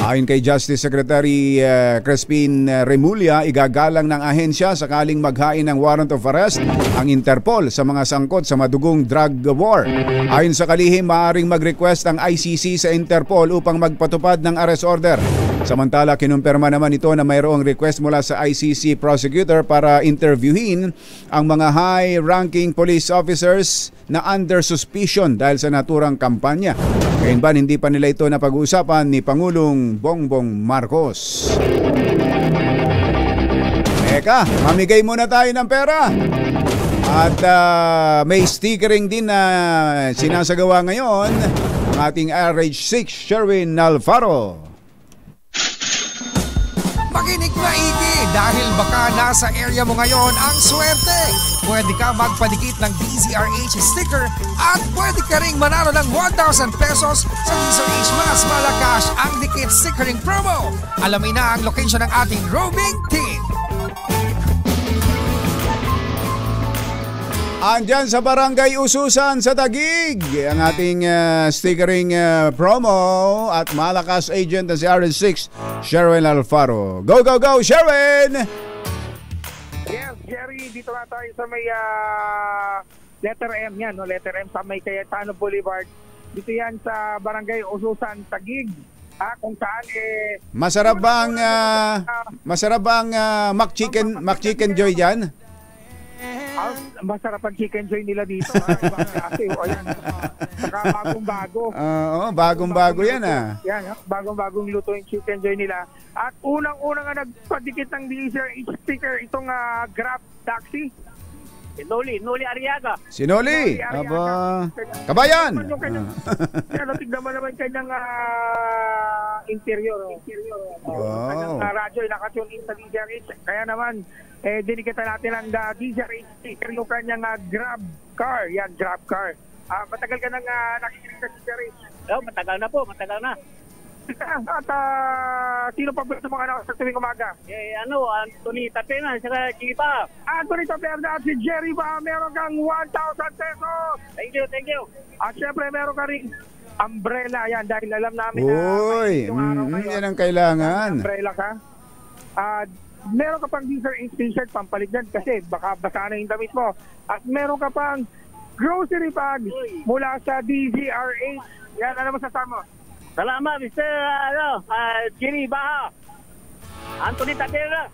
Ayon kay Justice Secretary Crispin Remulla, igagalang ng ahensya sakaling maghain ng warrant of arrest ang Interpol sa mga sangkot sa madugong drug war. Ayon sa kalihim, maaaring mag-request ang ICC sa Interpol upang magpatupad ng arrest order. Samantala, kinumpirma naman ito na mayroong request mula sa ICC prosecutor para interviewin ang mga high-ranking police officers na under suspicion dahil sa naturang kampanya. Gayunman, hindi pa nila ito napag-uusapan ni Pangulong Bongbong Marcos. Teka, mamigay muna tayo ng pera. At may stickering din na sinasagawa ngayon ang ating RH6 Sherwin Alfaro. Makinig maigi dahil baka nasa area mo ngayon ang swerte. Pwede ka magpadikit ng DZRH sticker at pwede ka ring manalo ng 1,000 pesos sa DZRH Mas Malakas ang Dikit Stickering Promo. Alamin na ang location ng ating roaming team. Andyan sa Barangay Ususan sa Taguig, ang ating stickering promo at malakas agent na si RH6, Sherwin Alfaro. Go, go, go, Sherwin! Yes, Jerry, dito na tayo sa may letter M yan, no? Letter M sa may Cayetano Boulevard. Dito yan sa Barangay Ususan, Taguig. Kung saan Masarap bang McChicken Joy dyan? Masarap ang chicken joy nila dito. Kasi, ayan. Saka bagong-bago. Oo, bagong-bago yan Yan, bagong-bagong luto yung chicken joy nila. At unang-unang nga nagpadikit ng DZRH sticker itong Grab Taxi. Si Noli Arriaga. Si Noli? Aba, kabayan! Tignan mo naman kanyang interior. Kanyang radyo ay nakatune in sa DZRH. Kaya naman, dinikita natin ang DZRH sticker yung kanyang Grab car. Yan, Grab car. Matagal ka nang nakikinig sa DZRH? Matagal na po, matagal na. At sino pa ba sa mga anak sa tuwing umaga? Anthony Tapena, saka Chipa. Anthony Tapena at si Jerry ba, meron kang 1,000 pesos. Thank you. At syempre meron ka rin umbrella yan dahil alam namin yan ang kailangan. Umbrella ka. Meron ka pang DZRH t-shirt pampalit dyan kasi baka basa na yung damit mo. At meron ka pang grocery bag mula sa DZRH. Yan, ano masasabi mo? Salamat, Mr. Jerry Baha. Anthony Tapena.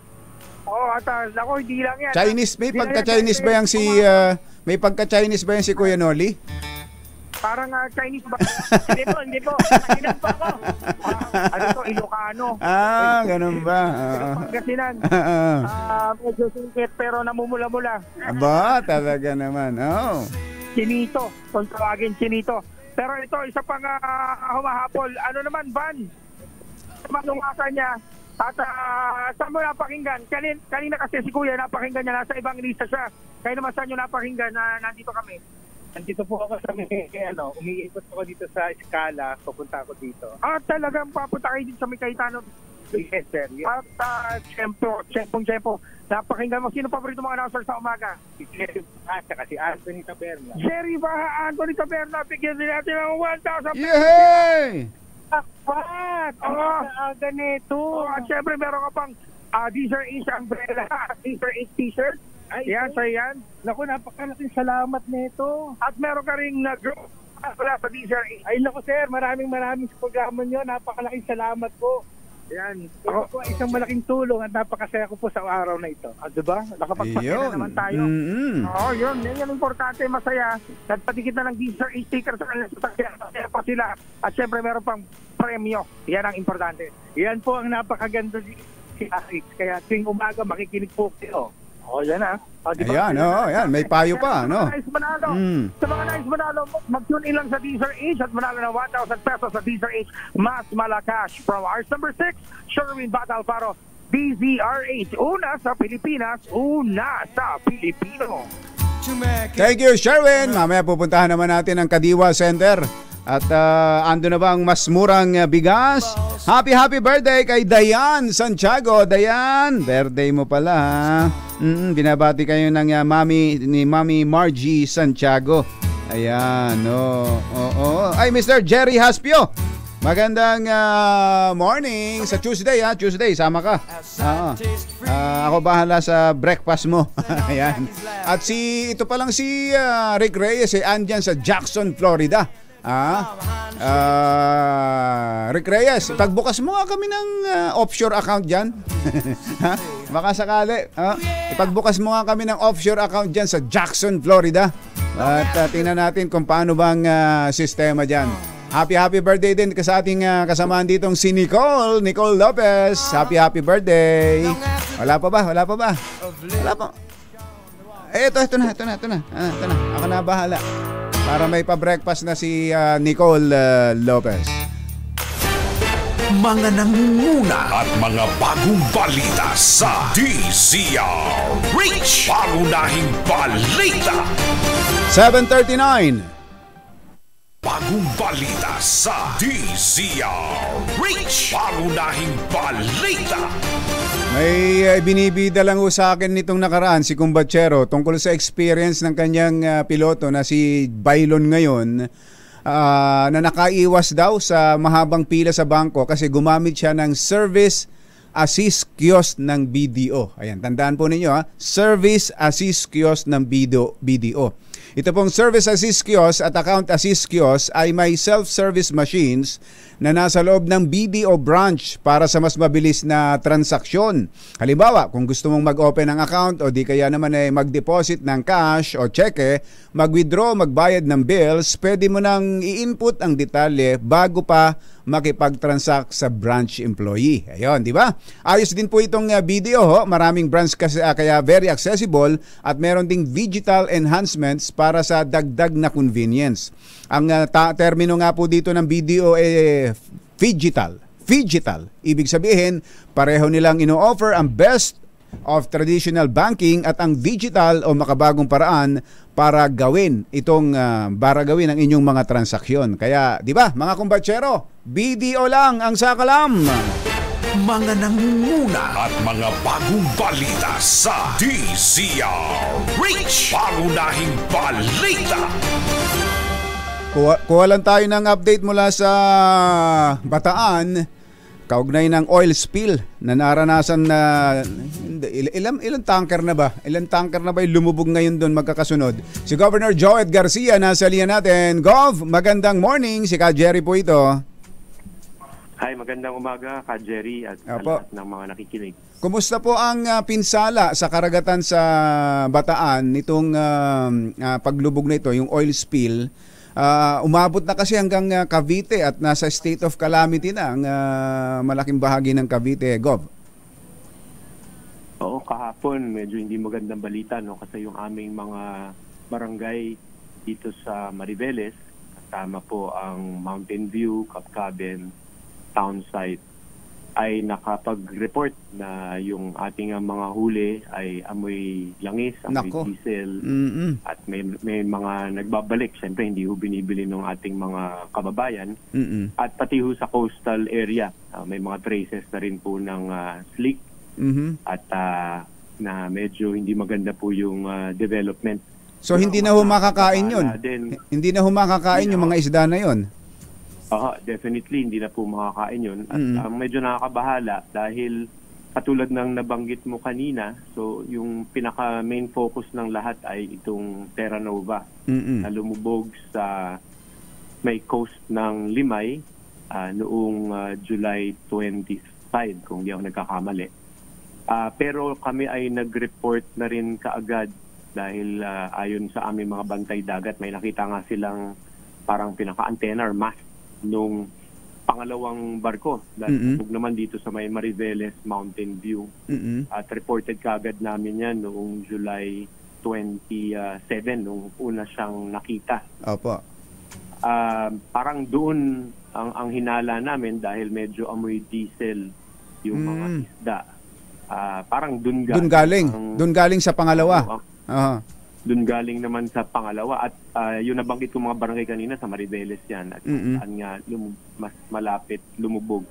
At ako, hindi lang yan. Chinese, may pagka-Chinese ba yan si Kuya Noli? Parang Chinese ba? Hindi po. Pangasinan po ako. Ilocano. Ganun ba? Pangasinan. Medyo singkit pero namumula-mula. Aba, talaga naman. Chinito. Kung tawagin Chinito. Pero ito, isa pang humahabol. Ano naman, Van? Manungakan niya. At saan mo napakinggan? Kanina kasi si Kuya napakinggan niya. Nasa ibang lista siya. Kaya naman saan nyo napakinggan na nandito kami? Nandito po ako sa umiikot ako dito sa Escala. Pupunta ako dito. Talagang papunta kayo dito sa may Cayetano. Yes, sir. Yes. At Tiyempo. Napakinggan mo. Sino paborito mga announcer sa umaga? Si Jerry Baha, si Anthony Taberna. Jerry Baha, Anthony Taberna. Bigyan din natin ng 1,000 pesos. Yay! Akpat! Ganito. At syempre meron ka pang DZRH umbrella, DZRH t-shirt. Yan, sa yan. Naku, napakalaking salamat nito. At meron ka rin group wala sa DZRH. Ay, naku sir, maraming sa programa nyo. Napakalaking salamat po. Yan. Ako po isang malaking tulong at napakasaya ko po sa araw na ito. Diba? Nakapagpasaya naman tayo. Yun. Yan importante, masaya. Nagpatikit na ng DZRH sticker sa kanya. Masaya pa sila. At syempre meron pang premyo. Yan ang importante. Yan po ang napakaganda si Alex. Kaya tuwing umaga makikinig po kayo. O, yan na. Ayan, yan. May payo pa, no? Sa mga nais manalo, mag-tune in lang sa Deezer H at manalo ng 1,000 pesos sa Deezer H Mas Malakash. From ours number 6, Sherwin Bata Alfaro, DZRH. Una sa Pilipinas, una sa Pilipino. Thank you, Sherwin. Mamaya pupuntahan naman natin ang Kadiwa Center. At ando na ba ang mas murang bigas? Happy birthday kay Dayan Santiago. Dayan, birthday mo pala ha. Binabati kayo ng Mami Margie Santiago. Ayan, Ay, Mr. Jerry Haspio. Magandang morning sa Tuesday ha. Tuesday, sama ka. Ako bahala sa breakfast mo. Ayan. At ito pa lang si Rick Reyes, andyan sa Jackson, Florida. Rick Reyes, pagbukas mo nga kami ng offshore account dyan. Baka sakali. Ipagbukas mo nga kami ng offshore account dyan sa Jackson, Florida. At tingnan natin kung paano bang sistema dyan. Happy birthday din sa ating kasamaan ditong si Nicole Lopez. Happy birthday. Wala pa ba? Wala pa. Ito na. Ako na bahala. Para may pa-breakfast na si Nicole Lopez. Mga nangunguna at mga bagong balita sa DZRH. Pangunahing balita. 7:39. Bagong balita sa DZRH. Pangunahing balita. May binibida lang sa akin nitong nakaraan si Kumbatsero tungkol sa experience ng kanyang piloto na si Bailon ngayon na nakaiwas daw sa mahabang pila sa bangko kasi gumamit siya ng service assist kiosk ng BDO. Ayan, tandaan po ninyo service assist kiosk ng BDO. Ito pong service assist kiosk at account assist kiosk ay may self-service machines na nasa loob ng BDO branch para sa mas mabilis na transaksyon. Halimbawa, kung gusto mong mag-open ng account o di kaya naman ay mag-deposit ng cash o cheque, mag-withdraw, magbayad ng bills, pwede mo nang i-input ang detalye bago pa makipag-transact sa branch employee. Ayun, di ba? Ayos din po itong BDO, maraming branch kasi kaya very accessible at meron ding digital enhancements para sa dagdag na convenience. Ang termino nga po dito ng BDO Phygital. Ibig sabihin, pareho nilang ino-offer ang best of traditional banking at ang digital o makabagong paraan para gawin ang inyong mga transaksyon. Kaya, di ba, mga kumbatsero, BDO lang ang sakalam. Mga nangunguna at mga bagong balita sa DZRH. Pangunahing balita. Kuha lang tayo ng update mula sa Bataan. Kaugnay ng oil spill na naranasan na ilang tanker na ba? Ilang tanker na ba yung lumubog ngayon doon magkakasunod? Si Governor Joed Garcia nasa linya natin. Gov, magandang morning. Si Ka Jerry po ito. Hi, magandang umaga Ka Jerry at sa lahat ng mga nakikinig. Kumusta po ang pinsala sa karagatan sa Bataan nitong paglubog na ito, yung oil spill? Umabot na kasi hanggang Cavite at nasa state of calamity na ang malaking bahagi ng Cavite, Gov. Oo, kahapon medyo hindi magandang balita kasi yung aming mga barangay dito sa Mariveles, kasama po ang Mountain View, Kapkaben, Townsite, ay nakapag-report na yung ating mga huli ay amoy langis, amoy diesel, at may mga nagbabalik. Siyempre, hindi ho binibili ng ating mga kababayan. At pati ho sa coastal area, may mga traces na rin po ng slick at na medyo hindi maganda po yung development. So, hindi na ho makakain yun? Hindi na ho makakain yung mga isda na yun? Definitely hindi na po makakain yun. At medyo nakakabahala dahil katulad ng nabanggit mo kanina, so yung pinaka main focus ng lahat ay itong Terra Nova na lumubog sa may coast ng Limay noong July 25 kung di ako nagkakamali. Pero kami ay nag-report na rin kaagad dahil ayon sa aming mga bantay dagat, may nakita nga silang parang pinaka-antenna or mast nung pangalawang barko. Dahil naman dito sa may Mariveles Mountain View. At reported kagad namin yan noong July 27 nung una siyang nakita. Opo. Parang doon ang hinala namin dahil medyo amoy diesel yung mga isda. Parang doon galing sa pangalawa. Doon galing naman sa pangalawa at yung nabanggit ko mga barangay kanina sa Mariveles yan at saan nga mas malapit lumubog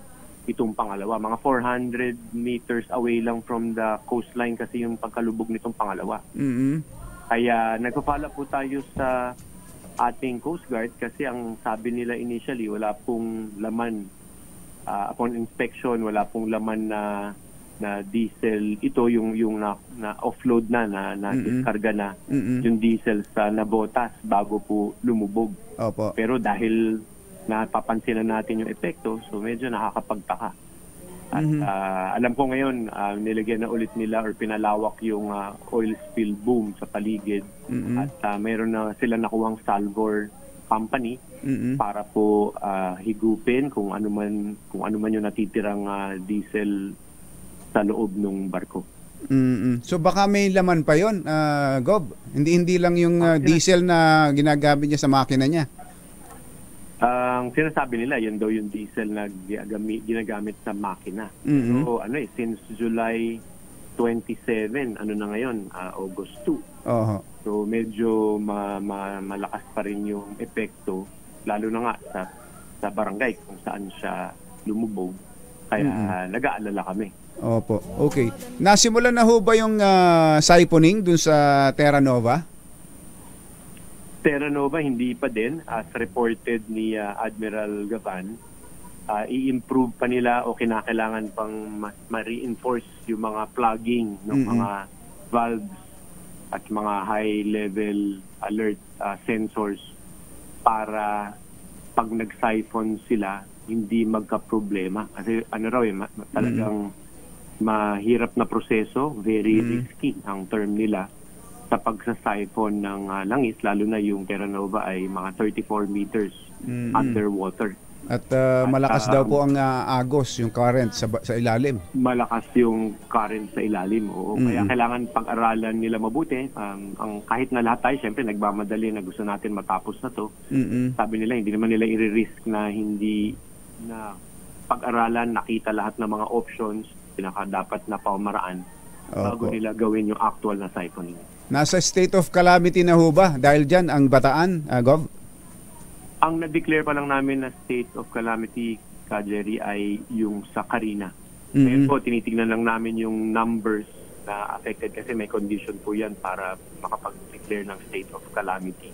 itong pangalawa. Mga 400 meters away lang from the coastline kasi yung pagkalubog nitong pangalawa. Kaya nagpa-follow po tayo sa ating Coast Guard kasi ang sabi nila initially wala pong laman. Upon inspection wala pong laman na diesel ito yung na offload na diskarga na yung diesel sa nabotas bago po lumubog. Opo. Pero dahil napapansin na natin yung epekto, so medyo nakakapagtaka. At alam ko ngayon nilagyan na ulit nila or pinalawak yung oil spill boom sa paligid at mayroon na sila nakuhang Salvor company para po higupin kung ano man yung natitirang diesel sa loob ng barko. So baka may laman pa yon, Gob? Hindi lang yung diesel na ginagamit niya sa makina niya. Ang sinasabi nila, yun daw yung diesel na ginagamit sa makina. So since July 27, na ngayon, August 2. So medyo malakas pa rin yung epekto, lalo na nga sa barangay kung saan siya lumubog. Kaya nag-aalala kami. Opo, okay. Nasimulan na ho ba yung siphoning dun sa Terra Nova? Terra Nova, hindi pa din. As reported ni Admiral Gavan, i-improve pa nila o kinakailangan pang ma-reinforce yung mga plugging ng mga valves at mga high-level alert sensors para pag nag-siphon sila, hindi magka-problema. Kasi talagang mahirap na proseso, very risky ang term nila sa pagsa-siphon ng langis, lalo na yung Terra Nova ay mga 34 meters underwater. At malakas daw po ang agos, yung current sa ilalim. Malakas yung current sa ilalim, oo. Kaya kailangan pag-aralan nila mabuti. Ang kahit na lahat tayo, siyempre nagmamadali na gusto natin matapos na to. Sabi nila, hindi naman nila i-risk na hindi na pag-aralan, nakita lahat ng mga options, pinaka-dapat na paumaraan bago nila gawin yung actual na siphoning. Nasa state of calamity na ho ba dahil dyan ang Bataan, Gov? Ang na-declare pa lang namin na state of calamity, Jerry, ay yung sa Carina. Ngayon po, tinitignan lang namin yung numbers na affected kasi may condition po yan para makapag-declare ng state of calamity.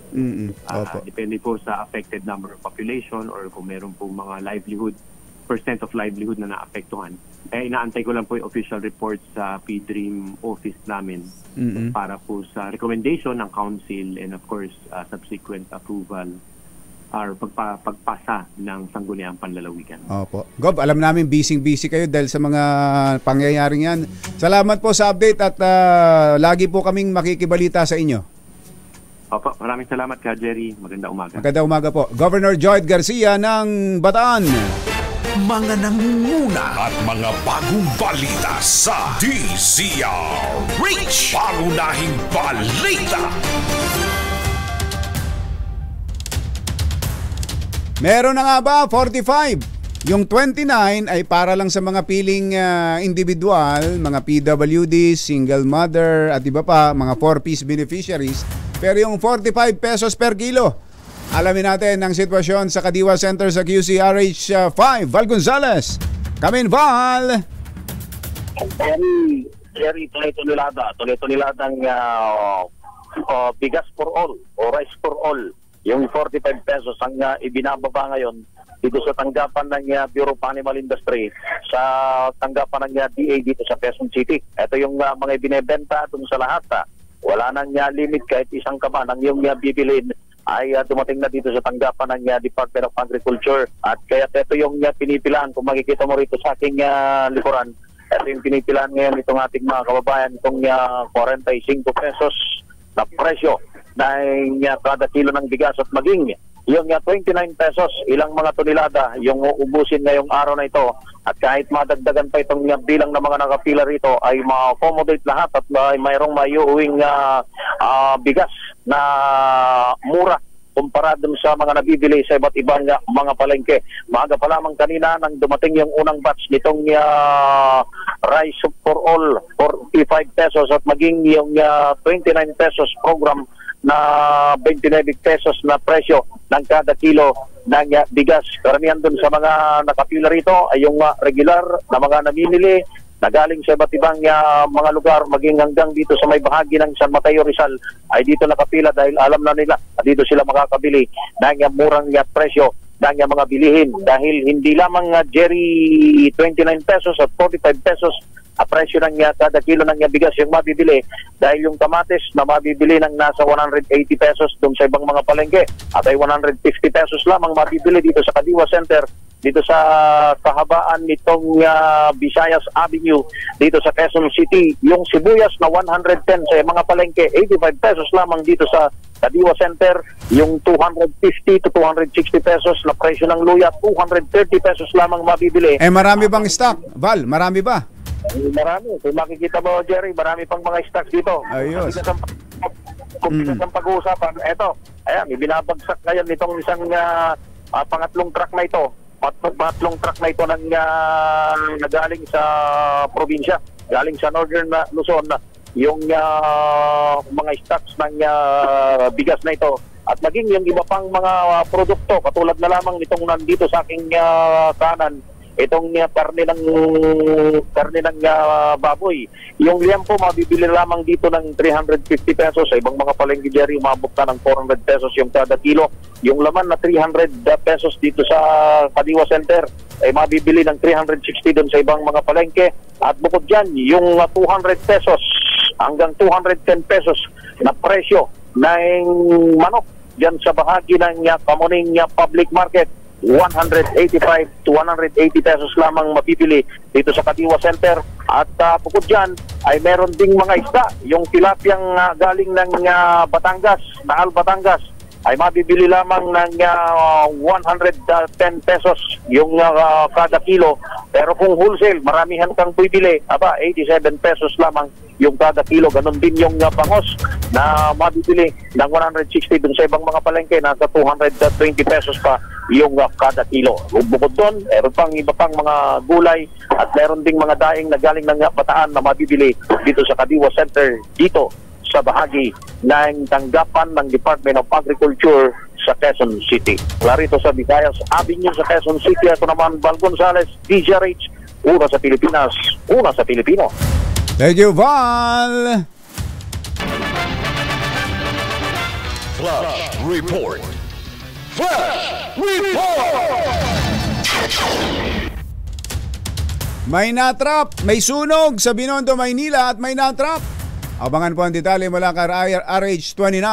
Depende po sa affected number of population or kung meron po mga percent of livelihood na naapektuhan. Inaantay ko lang po yung official report sa PDREAM office namin para po sa recommendation ng council and of course subsequent approval or pagpasa ng sangguniang panlalawigan. Opo. Gob, alam namin busy kayo dahil sa mga pangyayaring yan. Salamat po sa update at lagi po kaming makikibalita sa inyo. Opo, maraming salamat ka, Jerry. Magandang umaga. Magandang umaga po. Governor Joyd Garcia ng Bataan. Mga nangunguna at mga bagong balita sa DZRH. Pangunahing balita. Meron na nga ba 45? Yung 29 ay para lang sa mga piling individual, mga PWD, single mother at iba pa, mga 4-piece beneficiaries. Pero yung 45 pesos per kilo. Alamin natin ang sitwasyon sa Kadiwa Center sa QCRH 5. Val Gonzales. Come in, Val. Jerry, tuloy-tuloy-tuloy-tuloy-tuloy-tuloy-tuloy-tuloy-tuloy-tuloy-tuloy-tuloy-tuloy-tuloy-tuloy-tuloy bigas for all o rice for all. Yung 45 pesos ang ibinababa ngayon dito sa tanggapan ng Bureau of Animal Industry sa tanggapan ng DA dito sa Quezon City. Ito yung mga binebenta dun sa lahat. Wala nang limit kahit isang kaban ang yung bibilin ay dumating na dito sa tanggapan ng Department of Agriculture at kaya ito yung pinipilaan. Kung makikita mo rito sa aking likuran, ito yung pinipilaan ngayon itong ating mga kababayan itong 45 pesos na presyo na kada kilo ng bigas at maging yung 29 pesos, ilang mga tonelada yung ubusin ngayong araw na ito. At kahit madagdagan pa itong bilang ng mga nakapila rito ay ma-accommodate lahat at mayroong maiuwing bigas na mura kumpara dun sa mga nabibili sa iba't ibang mga palengke. Maaga pa lamang kanina nang dumating yung unang batch nitong rice for all, 45 pesos at maging yung 29 pesos program na 29 pesos na presyo ng kada kilo ng bigas. Karamihan dun sa mga nakapila rito ay yung regular na mga namimili na galing sa iba't ibang mga lugar, maging hanggang dito sa may bahagi ng San Mateo Rizal ay dito nakapila dahil alam na nila at dito sila makakabili ng murang presyo ng mga bilihin. Dahil hindi lamang Jerry 29 pesos at 45 pesos ang presyo ng kada kilo ng bigas yung mabibili, dahil yung kamatis na mabibili ng nasa 180 pesos doon sa ibang mga palengke at ay 150 pesos lamang mabibili dito sa Kadiwa Center, dito sa kahabaan nitong Visayas Avenue, dito sa Quezon City. Yung sibuyas na 110 sa mga palengke, 85 pesos lamang dito sa Kadiwa Center. Yung 250 to 260 pesos na presyo ng luya, 230 pesos lamang mabibili. Marami bang stock? Val, marami ba? Marami. Kung makikita mo, Jerry, marami pang mga stocks dito. Ayos. Kung bigas ang pag-uusapan, eto, ayan, ibinabagsak ngayon nitong isang pangatlong truck na ito. Pangatlong truck na ito nagaling sa probinsya, galing sa Northern Luzon, yung mga stocks ng bigas na ito. At maging yung iba pang mga produkto, katulad na lamang itong nandito sa aking kanan, itong karne ng baboy. Yung liempo mabibili lamang dito ng 350 pesos. Sa ibang mga palengke, Jerry, umabot na ng 400 pesos yung kada kilo. Yung laman na 300 pesos dito sa Kadiwa Center ay mabibili ng 360 doon sa ibang mga palengke. At bukod dyan, yung 200 pesos hanggang 210 pesos na presyo ng manok dyan sa bahagi ng Kamuning Public Market, 185 to 180 pesos lamang mapipili dito sa Kadiwa Center. At bukod dyan ay meron ding mga isda, yung tilapiyang galing ng Batangas, Taal Batangas, ay mabibili lamang ng 110 pesos yung kada kilo. Pero kung wholesale, maramihan kang bibili, 87 pesos lamang yung kada kilo. Ganon din yung bangos na mabibili ng 160 dun sa ibang mga palengke, nasa 220 pesos pa yung kada kilo. Bukod doon, meron pang iba pang mga gulay at meron ding mga daing na galing ng Bataan na mabibili dito sa Kadiwa Center, dito sa bahagi ng tanggapan ng Department of Agriculture sa Quezon City. Clarito sa Visayas Avenue sa Quezon City. Ako naman, Val Gonzales, DZRH, una sa Pilipinas, una sa Pilipino. Thank you, Val! Flash Report. Flash Report! May natrap, may sunog sa Binondo, Maynila at may natrap. Abangan po ang detalye mula kay RH29,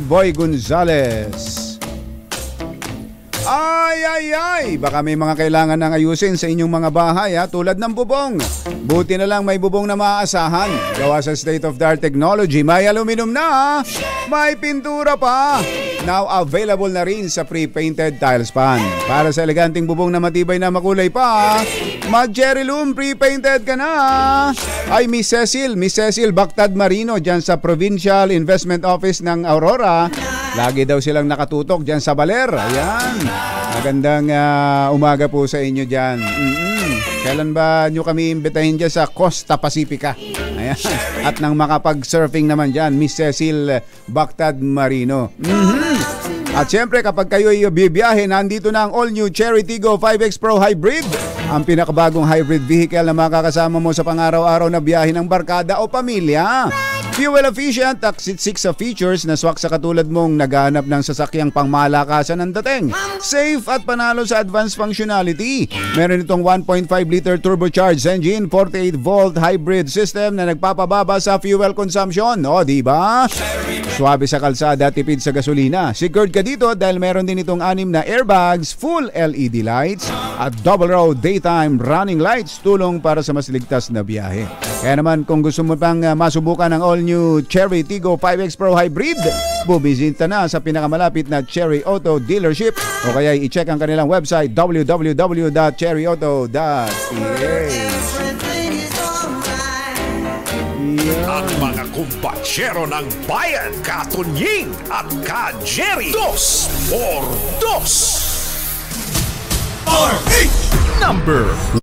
Boy Gonzales. Ay, baka may mga kailangan ng ayusin sa inyong mga bahay tulad ng bubong. Buti na lang may bubong na maaasahan. Gawa sa state-of-the-art technology, may aluminum na, may pintura pa. Now available na rin sa pre-painted tiles pan. Para sa eleganteng bubong na matibay na makulay pa, mag-Jerry Loom, pre-painted ka na. Ay, Miss Cecil Bactad Marino dyan sa Provincial Investment Office ng Aurora. Lagi daw silang nakatutok dyan sa Baler. Ayan. Magandang umaga po sa inyo dyan. Kailan ba nyo kami imbitahin dyan sa Costa Pacifica? Ayan. At nang makapag-surfing naman dyan, Miss Cecil Bactad Marino. At syempre, kapag kayo ay bibiyahe, nandito na ang all-new Cherry Tiggo 5X Pro Hybrid. Ang pinakabagong hybrid vehicle na makakasama mo sa pang-araw-araw na biyahe ng barkada o pamilya. Fuel efficient at 6 sa features na swak sa katulad mong naghahanap ng sasakyang pangmalakasan ng dating. Safe at panalo sa advanced functionality. Meron itong 1.5 liter turbocharged engine, 48 volt hybrid system na nagpapababa sa fuel consumption. O, diba? Swabe sa kalsada, tipid sa gasolina. Secured ka dito dahil meron din itong 6 na airbags, full LED lights, at double row daytime running lights, tulong para sa mas ligtas na biyahe. Kaya naman kung gusto mo pang masubukan ang all-new Cherry Tiggo 5X Pro Hybrid, bumisita na sa pinakamalapit na Cherry Auto dealership o kaya i-check ang kanilang website www.cherryauto.ph. Ang mga kumbatsero ng bayan, Katunying at Ka-Jerry, 2x2. RH Number